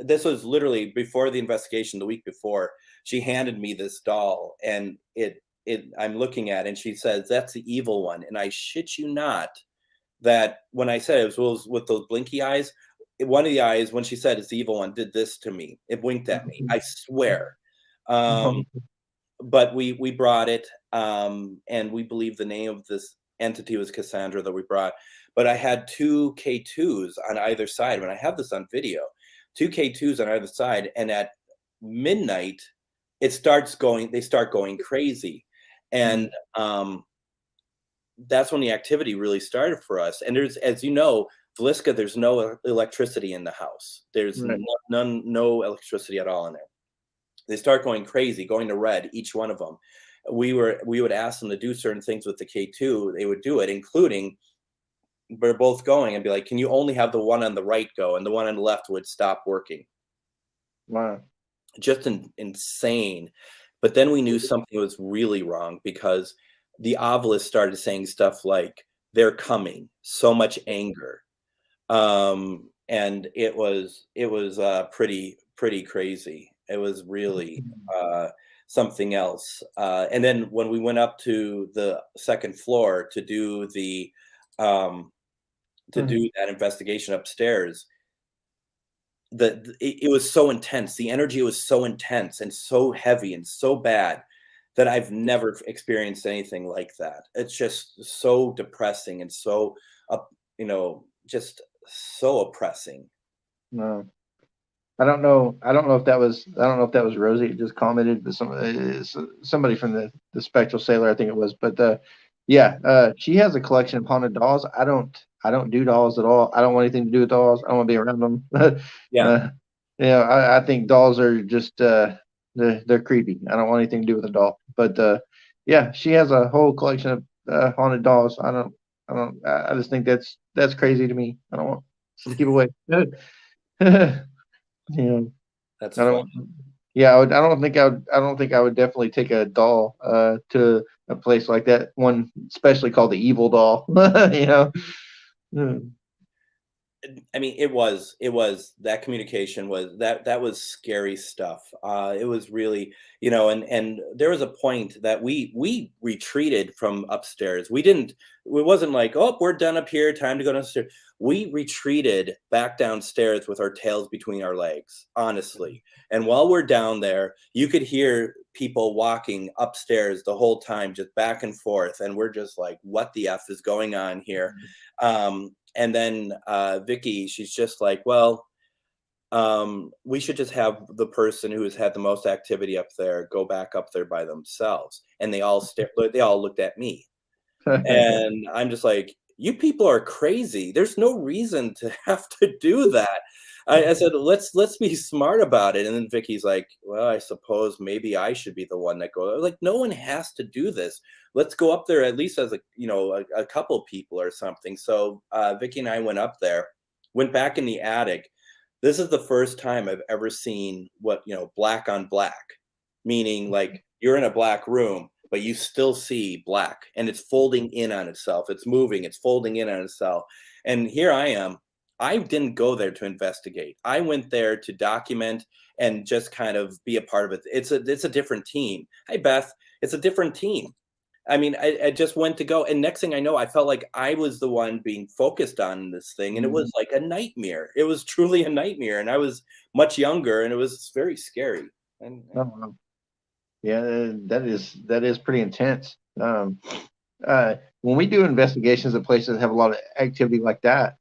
this was literally before the investigation, the week before. She handed me this doll, and it I'm looking at, and she says, "That's the evil one." And I shit you not, that when I said it was with those blinky eyes, one of the eyes, when she said it's the evil one, did this to me. It winked at me. I swear. But we brought it, and we believe the name of this entity was Cassandra that we brought. But I had two K2s on either side. When I have this on video, two K2s on either side, and at midnight, they start going crazy, and that's when the activity really started for us. And there's, as you know, Vliska, there's no electricity in the house. There's no electricity at all in there. They start going crazy, going to red, each one of them. We would ask them to do certain things with the K2. They would do it, including we're both going and be like, can you only have the one on the right go? And the one on the left would stop working. Wow. Just insane. But then we knew something was really wrong, because the Ovilus started saying stuff like, they're coming, so much anger. And it was pretty crazy. It was really something else. And then when we went up to the second floor to do the do that investigation upstairs, it was so intense. The energy was so intense and so heavy and so bad that I've never experienced anything like that. It's just so depressing and so just so oppressing. No. I don't know if that was Rosie that just commented, but somebody from the Spectral Sailor, I think it was. But she has a collection of haunted dolls. I don't do dolls at all. I don't want anything to do with dolls. I don't want to be around them. Yeah. I think dolls are just they're creepy. I don't want anything to do with a doll. But she has a whole collection of haunted dolls. I just think that's crazy to me. I don't want keep away. That's I don't. Yeah, I don't think I would definitely take a doll to a place like that. One especially called the evil doll. I mean, it was that communication was that was scary stuff. It was really, and there was a point that we retreated from upstairs. It wasn't like, oh, we're done up here, time to go downstairs. We retreated back downstairs with our tails between our legs, honestly. And while we're down there, you could hear people walking upstairs the whole time, just back and forth. And we're just like, what the F is going on here? And then Vicky, she's just like, well, we should just have the person who has had the most activity up there go back up there by themselves. And they all looked at me. And I'm just like, you people are crazy. There's no reason to have to do that. I said, let's be smart about it. And then Vicky's like, well, I suppose maybe I should be the one that goes. Like, no one has to do this. Let's go up there at least as a couple people or something. So Vicky and I went up there, went back in the attic. This is the first time I've ever seen black on black, meaning like you're in a black room, but you still see black, and it's folding in on itself. It's moving, it's folding in on itself. And here I am. I didn't go there to investigate. I went there to document and just kind of be a part of it. It's a different team. Hi, Beth. It's a different team. I mean, I just went to go. And next thing I know, I felt like I was the one being focused on this thing. And it was like a nightmare. It was truly a nightmare. And I was much younger, and it was very scary. Yeah, that is pretty intense. When we do investigations at places that have a lot of activity like that,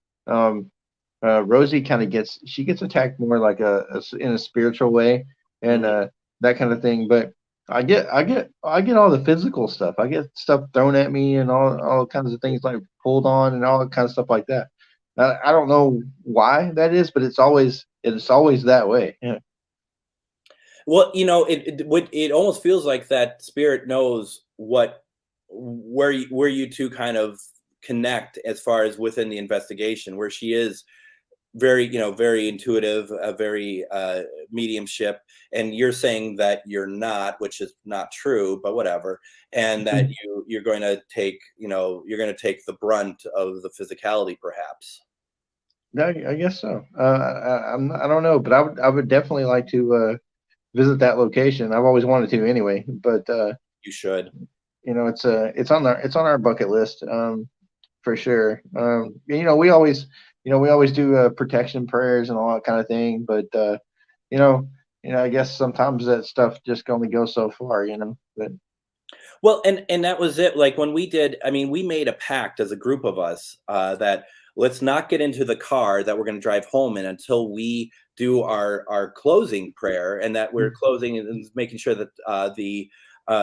Rosie kind of gets attacked more like in a spiritual way and that kind of thing. But I get all the physical stuff. I get stuff thrown at me and all kinds of things like pulled on and all kind of stuff like that. I don't know why that is, but it's always that way. Yeah. Well, it almost feels like that spirit knows where you two kind of connect as far as within the investigation, where she is very intuitive, very mediumship, and you're saying that you're not, which is not true, but whatever, and that you're going to take the brunt of the physicality, perhaps. I guess so. I don't know, but I would definitely like to visit that location. I've always wanted to anyway, but you should. it's on our bucket list, for sure. We always do protection prayers and all that kind of thing, but you know, I guess sometimes that stuff just only goes so far, But Well, and that was it. Like when we did, I mean, we made a pact as a group of us that let's not get into the car that we're going to drive home in until we do our closing prayer, and that we're closing and making sure that the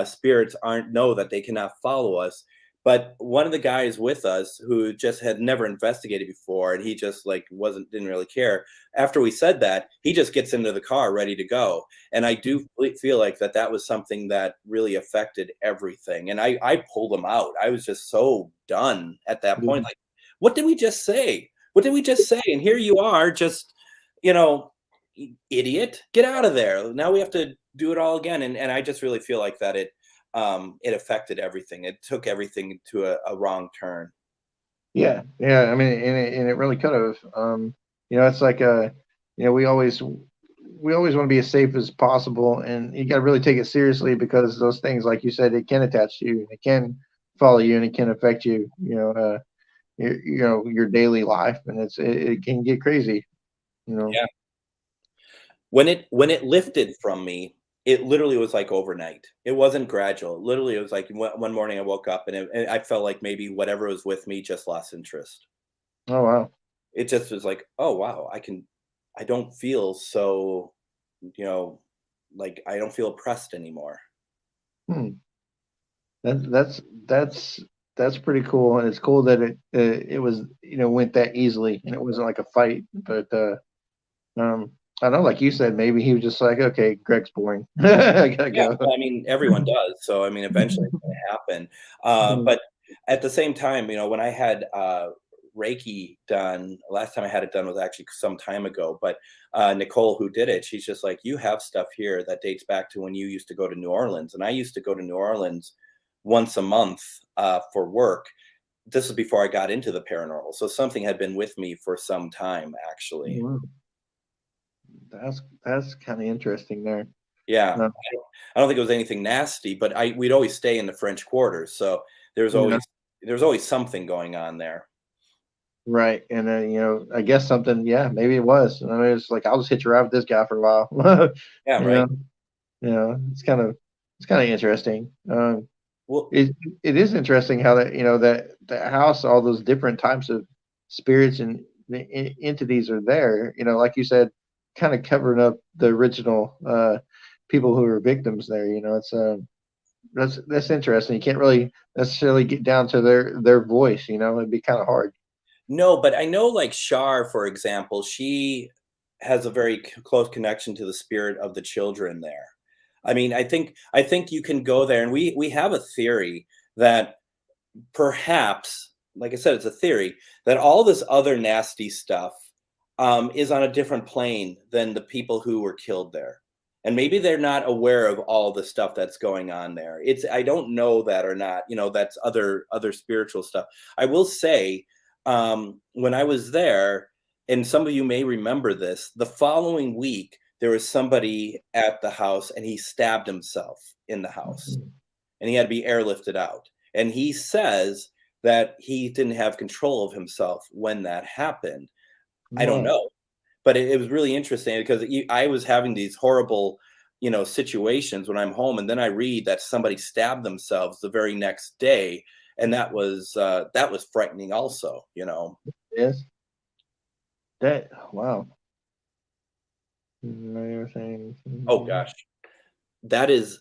spirits aren't know that they cannot follow us. But one of the guys with us who just had never investigated before, and he just like didn't really care. After we said that, he just gets into the car ready to go. And I do feel like that was something that really affected everything. And I pulled him out. I was just so done at that point. Like, what did we just say? What did we just say? And here you are, just, idiot, get out of there. Now we have to do it all again. And I just really feel like that it affected everything. It took everything to a wrong turn. Yeah. I mean, and it really could have. It's like we always want to be as safe as possible, and you got to really take it seriously because those things, like you said, it can attach to you, it can follow you, and it can affect you. Your daily life, and it can get crazy. Yeah. When it lifted from me, it literally was like overnight. It wasn't gradual. Literally, it was like one morning I woke up and I felt like maybe whatever was with me just lost interest. Oh wow! It just was like, oh wow, I don't feel so, like I don't feel oppressed anymore. That's pretty cool, and it's cool that it was went that easily, and it wasn't like a fight. But I don't know, like you said, maybe he was just like, okay, Greg's boring. I gotta go. Well, I mean, everyone does. So I mean, eventually it's going to happen. But at the same time, when I had Reiki done, last time I had it done was actually some time ago. But Nicole, who did it, she's just like, you have stuff here that dates back to when you used to go to New Orleans, and I used to go to New Orleans once a month for work. This is before I got into the paranormal, so something had been with me for some time, actually. Wow. That's kind of interesting there. Yeah, I don't think it was anything nasty, but we'd always stay in the French Quarters, so there's always something going on there. Right, and then I guess something. Yeah, maybe it was. I mean, it's like I'll just hitch a ride with this guy for a while. Yeah, right. It's kind of interesting. Well, it is interesting how that house, all those different types of spirits and entities are there. Like you said, kind of covering up the original people who were victims there. It's that's interesting. You can't really necessarily get down to their voice. It'd be kind of hard. No, but I know, like Shar, for example, she has a very close connection to the spirit of the children there. I mean, I think you can go there, and we have a theory that perhaps, like I said, it's a theory that all this other nasty stuff is on a different plane than the people who were killed there. And maybe they're not aware of all the stuff that's going on there. I don't know that or not, that's other spiritual stuff. I will say, when I was there, and some of you may remember this, the following week, there was somebody at the house and he stabbed himself in the house and he had to be airlifted out. And he says that he didn't have control of himself when that happened. I don't know, but it was really interesting because I was having these horrible, situations when I'm home. And then I read that somebody stabbed themselves the very next day. And that was frightening also, Yes. Wow. Oh gosh. That is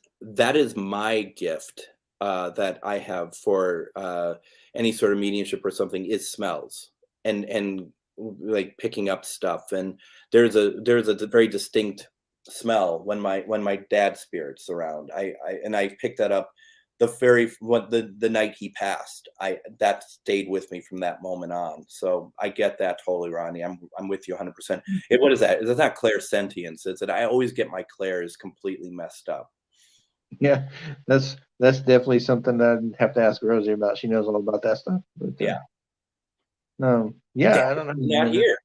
my gift that I have for any sort of mediumship or something is smells and like picking up stuff. And there's a very distinct smell when my dad's spirit's around. I picked that up the night he passed. That stayed with me from that moment on. So I get that totally, Ronnie. I'm with you 100%. What is that? It's not clairsentience. It's that I always get my clairs completely messed up. Yeah, that's definitely something that I'd have to ask Rosie about. She knows all about that stuff. But, Yeah. Yeah, I don't know. Not here.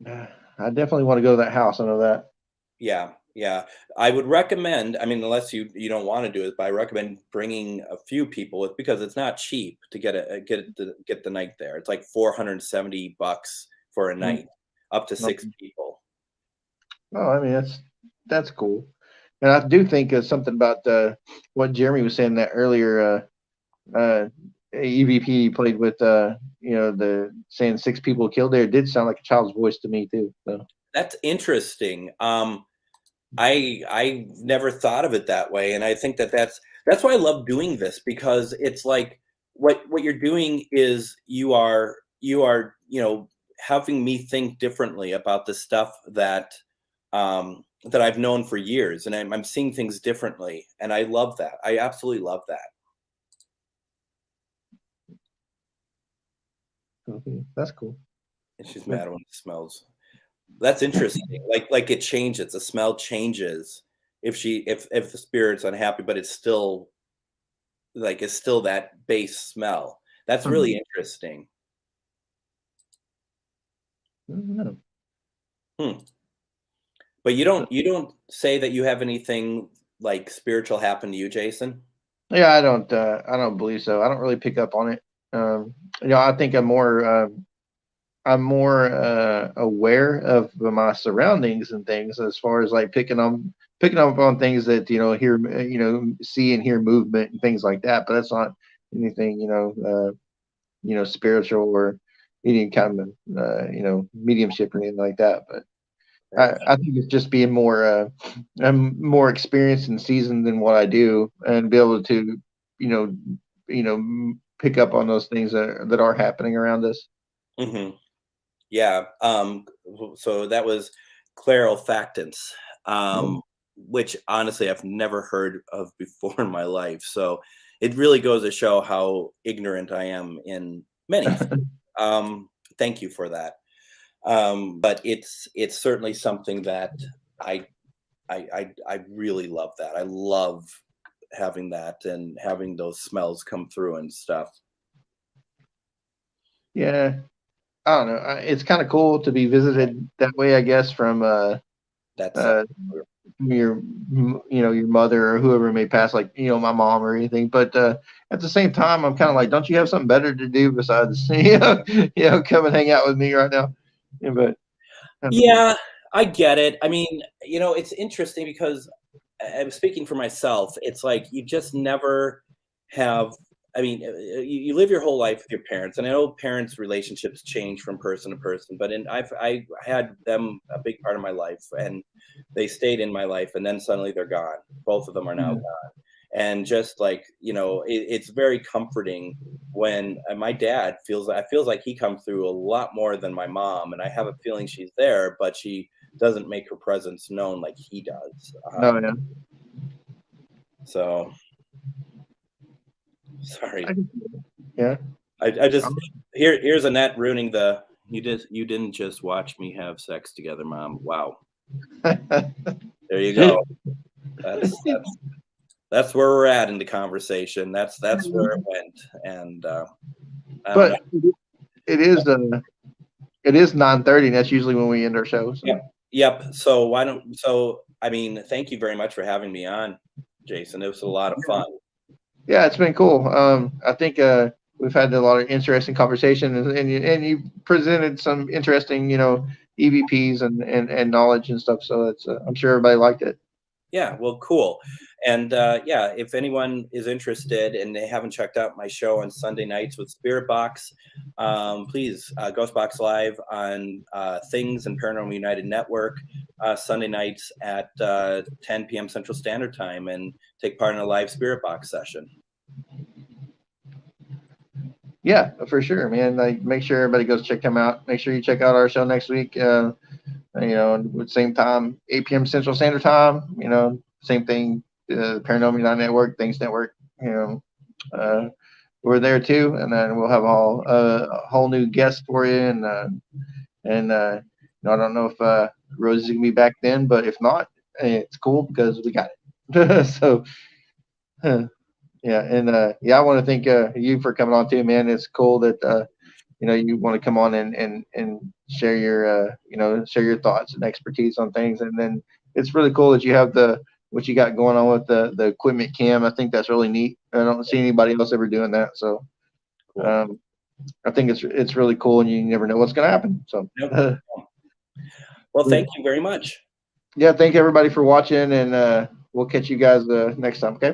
I definitely want to go to that house. I know that. Yeah, Yeah, I would recommend, I mean, unless you don't want to do it, but I recommend bringing a few people with, because it's not cheap to get the night there. It's like $470 for a Mm, night, up to 6 okay. people. Oh, I mean that's cool. And I do think something about what Jeremy was saying that earlier. EVP played with the saying 6 people killed there. It did sound like a child's voice to me too. So That's interesting. I never thought of it that way, and I think that's why I love doing this, because it's like what you're doing is you are having me think differently about the stuff that I've known for years, and I'm seeing things differently, and I love that. I absolutely love that. okay, that's cool. And she's Yeah. mad when it smells. That's interesting. Like it changes. The smell changes if the spirit's unhappy, but it's still that base smell. That's really interesting. Mhm. Hmm. But you don't say that you have anything like spiritual happen to you, Jason? Yeah, I don't believe so. I don't really pick up on it. I think I'm more aware of my surroundings and things, as far as like picking up on things that hear see and hear movement and things like that. But that's not anything spiritual or any kind of mediumship or anything like that. But Right. I think it's just being I'm more experienced and seasoned than what I do, and be able to you know pick up on those things that are happening around us. Hmm. Yeah. So that was clairolfactance, Mm. which honestly I've never heard of before in my life. So it really goes to show how ignorant I am in many things. Um, Thank you for that. But it's certainly something that I I really love that. I love having that and having those smells come through and stuff. Yeah, I don't know. It's kind of cool to be visited that way, I guess, from That's uh, your your mother or whoever may pass, like my mom or anything. But at the same time, I'm kind of like, don't you have something better to do besides come and hang out with me right now? Yeah, but Yeah, I get it. I mean, it's interesting because I'm speaking for myself. It's like you just never have. I mean, you live your whole life with your parents, and I know parents' relationships change from person to person. But I had them a big part of my life, and they stayed in my life, and then suddenly they're gone. Both of them are now yeah, gone, and just like it's very comforting when my dad feels like he comes through a lot more than my mom, and I have a feeling she's there, but she doesn't make her presence known like he does. no, yeah, So sorry. I, yeah. I just here's Annette ruining the you didn't just watch me have sex together, Mom. Wow. There you go. That's where we're at in the conversation. That's where it went. And I don't know. But it is it is 9:30. That's usually when we end our show. So Yep. Yep. So why don't so I mean, thank you very much for having me on, Jason. It was a lot of fun. yeah, it's been cool. I think we've had a lot of interesting conversation, and you presented some interesting EVPs and knowledge and stuff. So it's I'm sure everybody liked it. Yeah, well, cool. And yeah, if anyone is interested and they haven't checked out my show on Sunday nights with Spirit Box, please GhostBox Live on Things and Paranormal United Network Sunday nights at 10 p.m. Central Standard Time, and take part in a live Spirit Box session. Yeah, for sure, man. Like, make sure everybody goes check them out. Make sure you check out our show next week. Same time, 8 p.m. Central Standard Time. Same thing. Paranormal United Network, Things Network. We're there too, and then we'll have a whole new guest for you. I don't know if Rosie's gonna be back then, but if not, it's cool because we got it. So. Yeah, and I want to thank you for coming on too, man. It's cool that you want to come on and share your share your thoughts and expertise on things, and then it's really cool that you have what you got going on with the equipment cam. I think that's really neat. I don't see anybody else ever doing that. So, Cool. I think it's really cool, and you never know what's going to happen. So, Yep. Well, thank you very much. yeah, thank everybody for watching, and we'll catch you guys next time. Okay.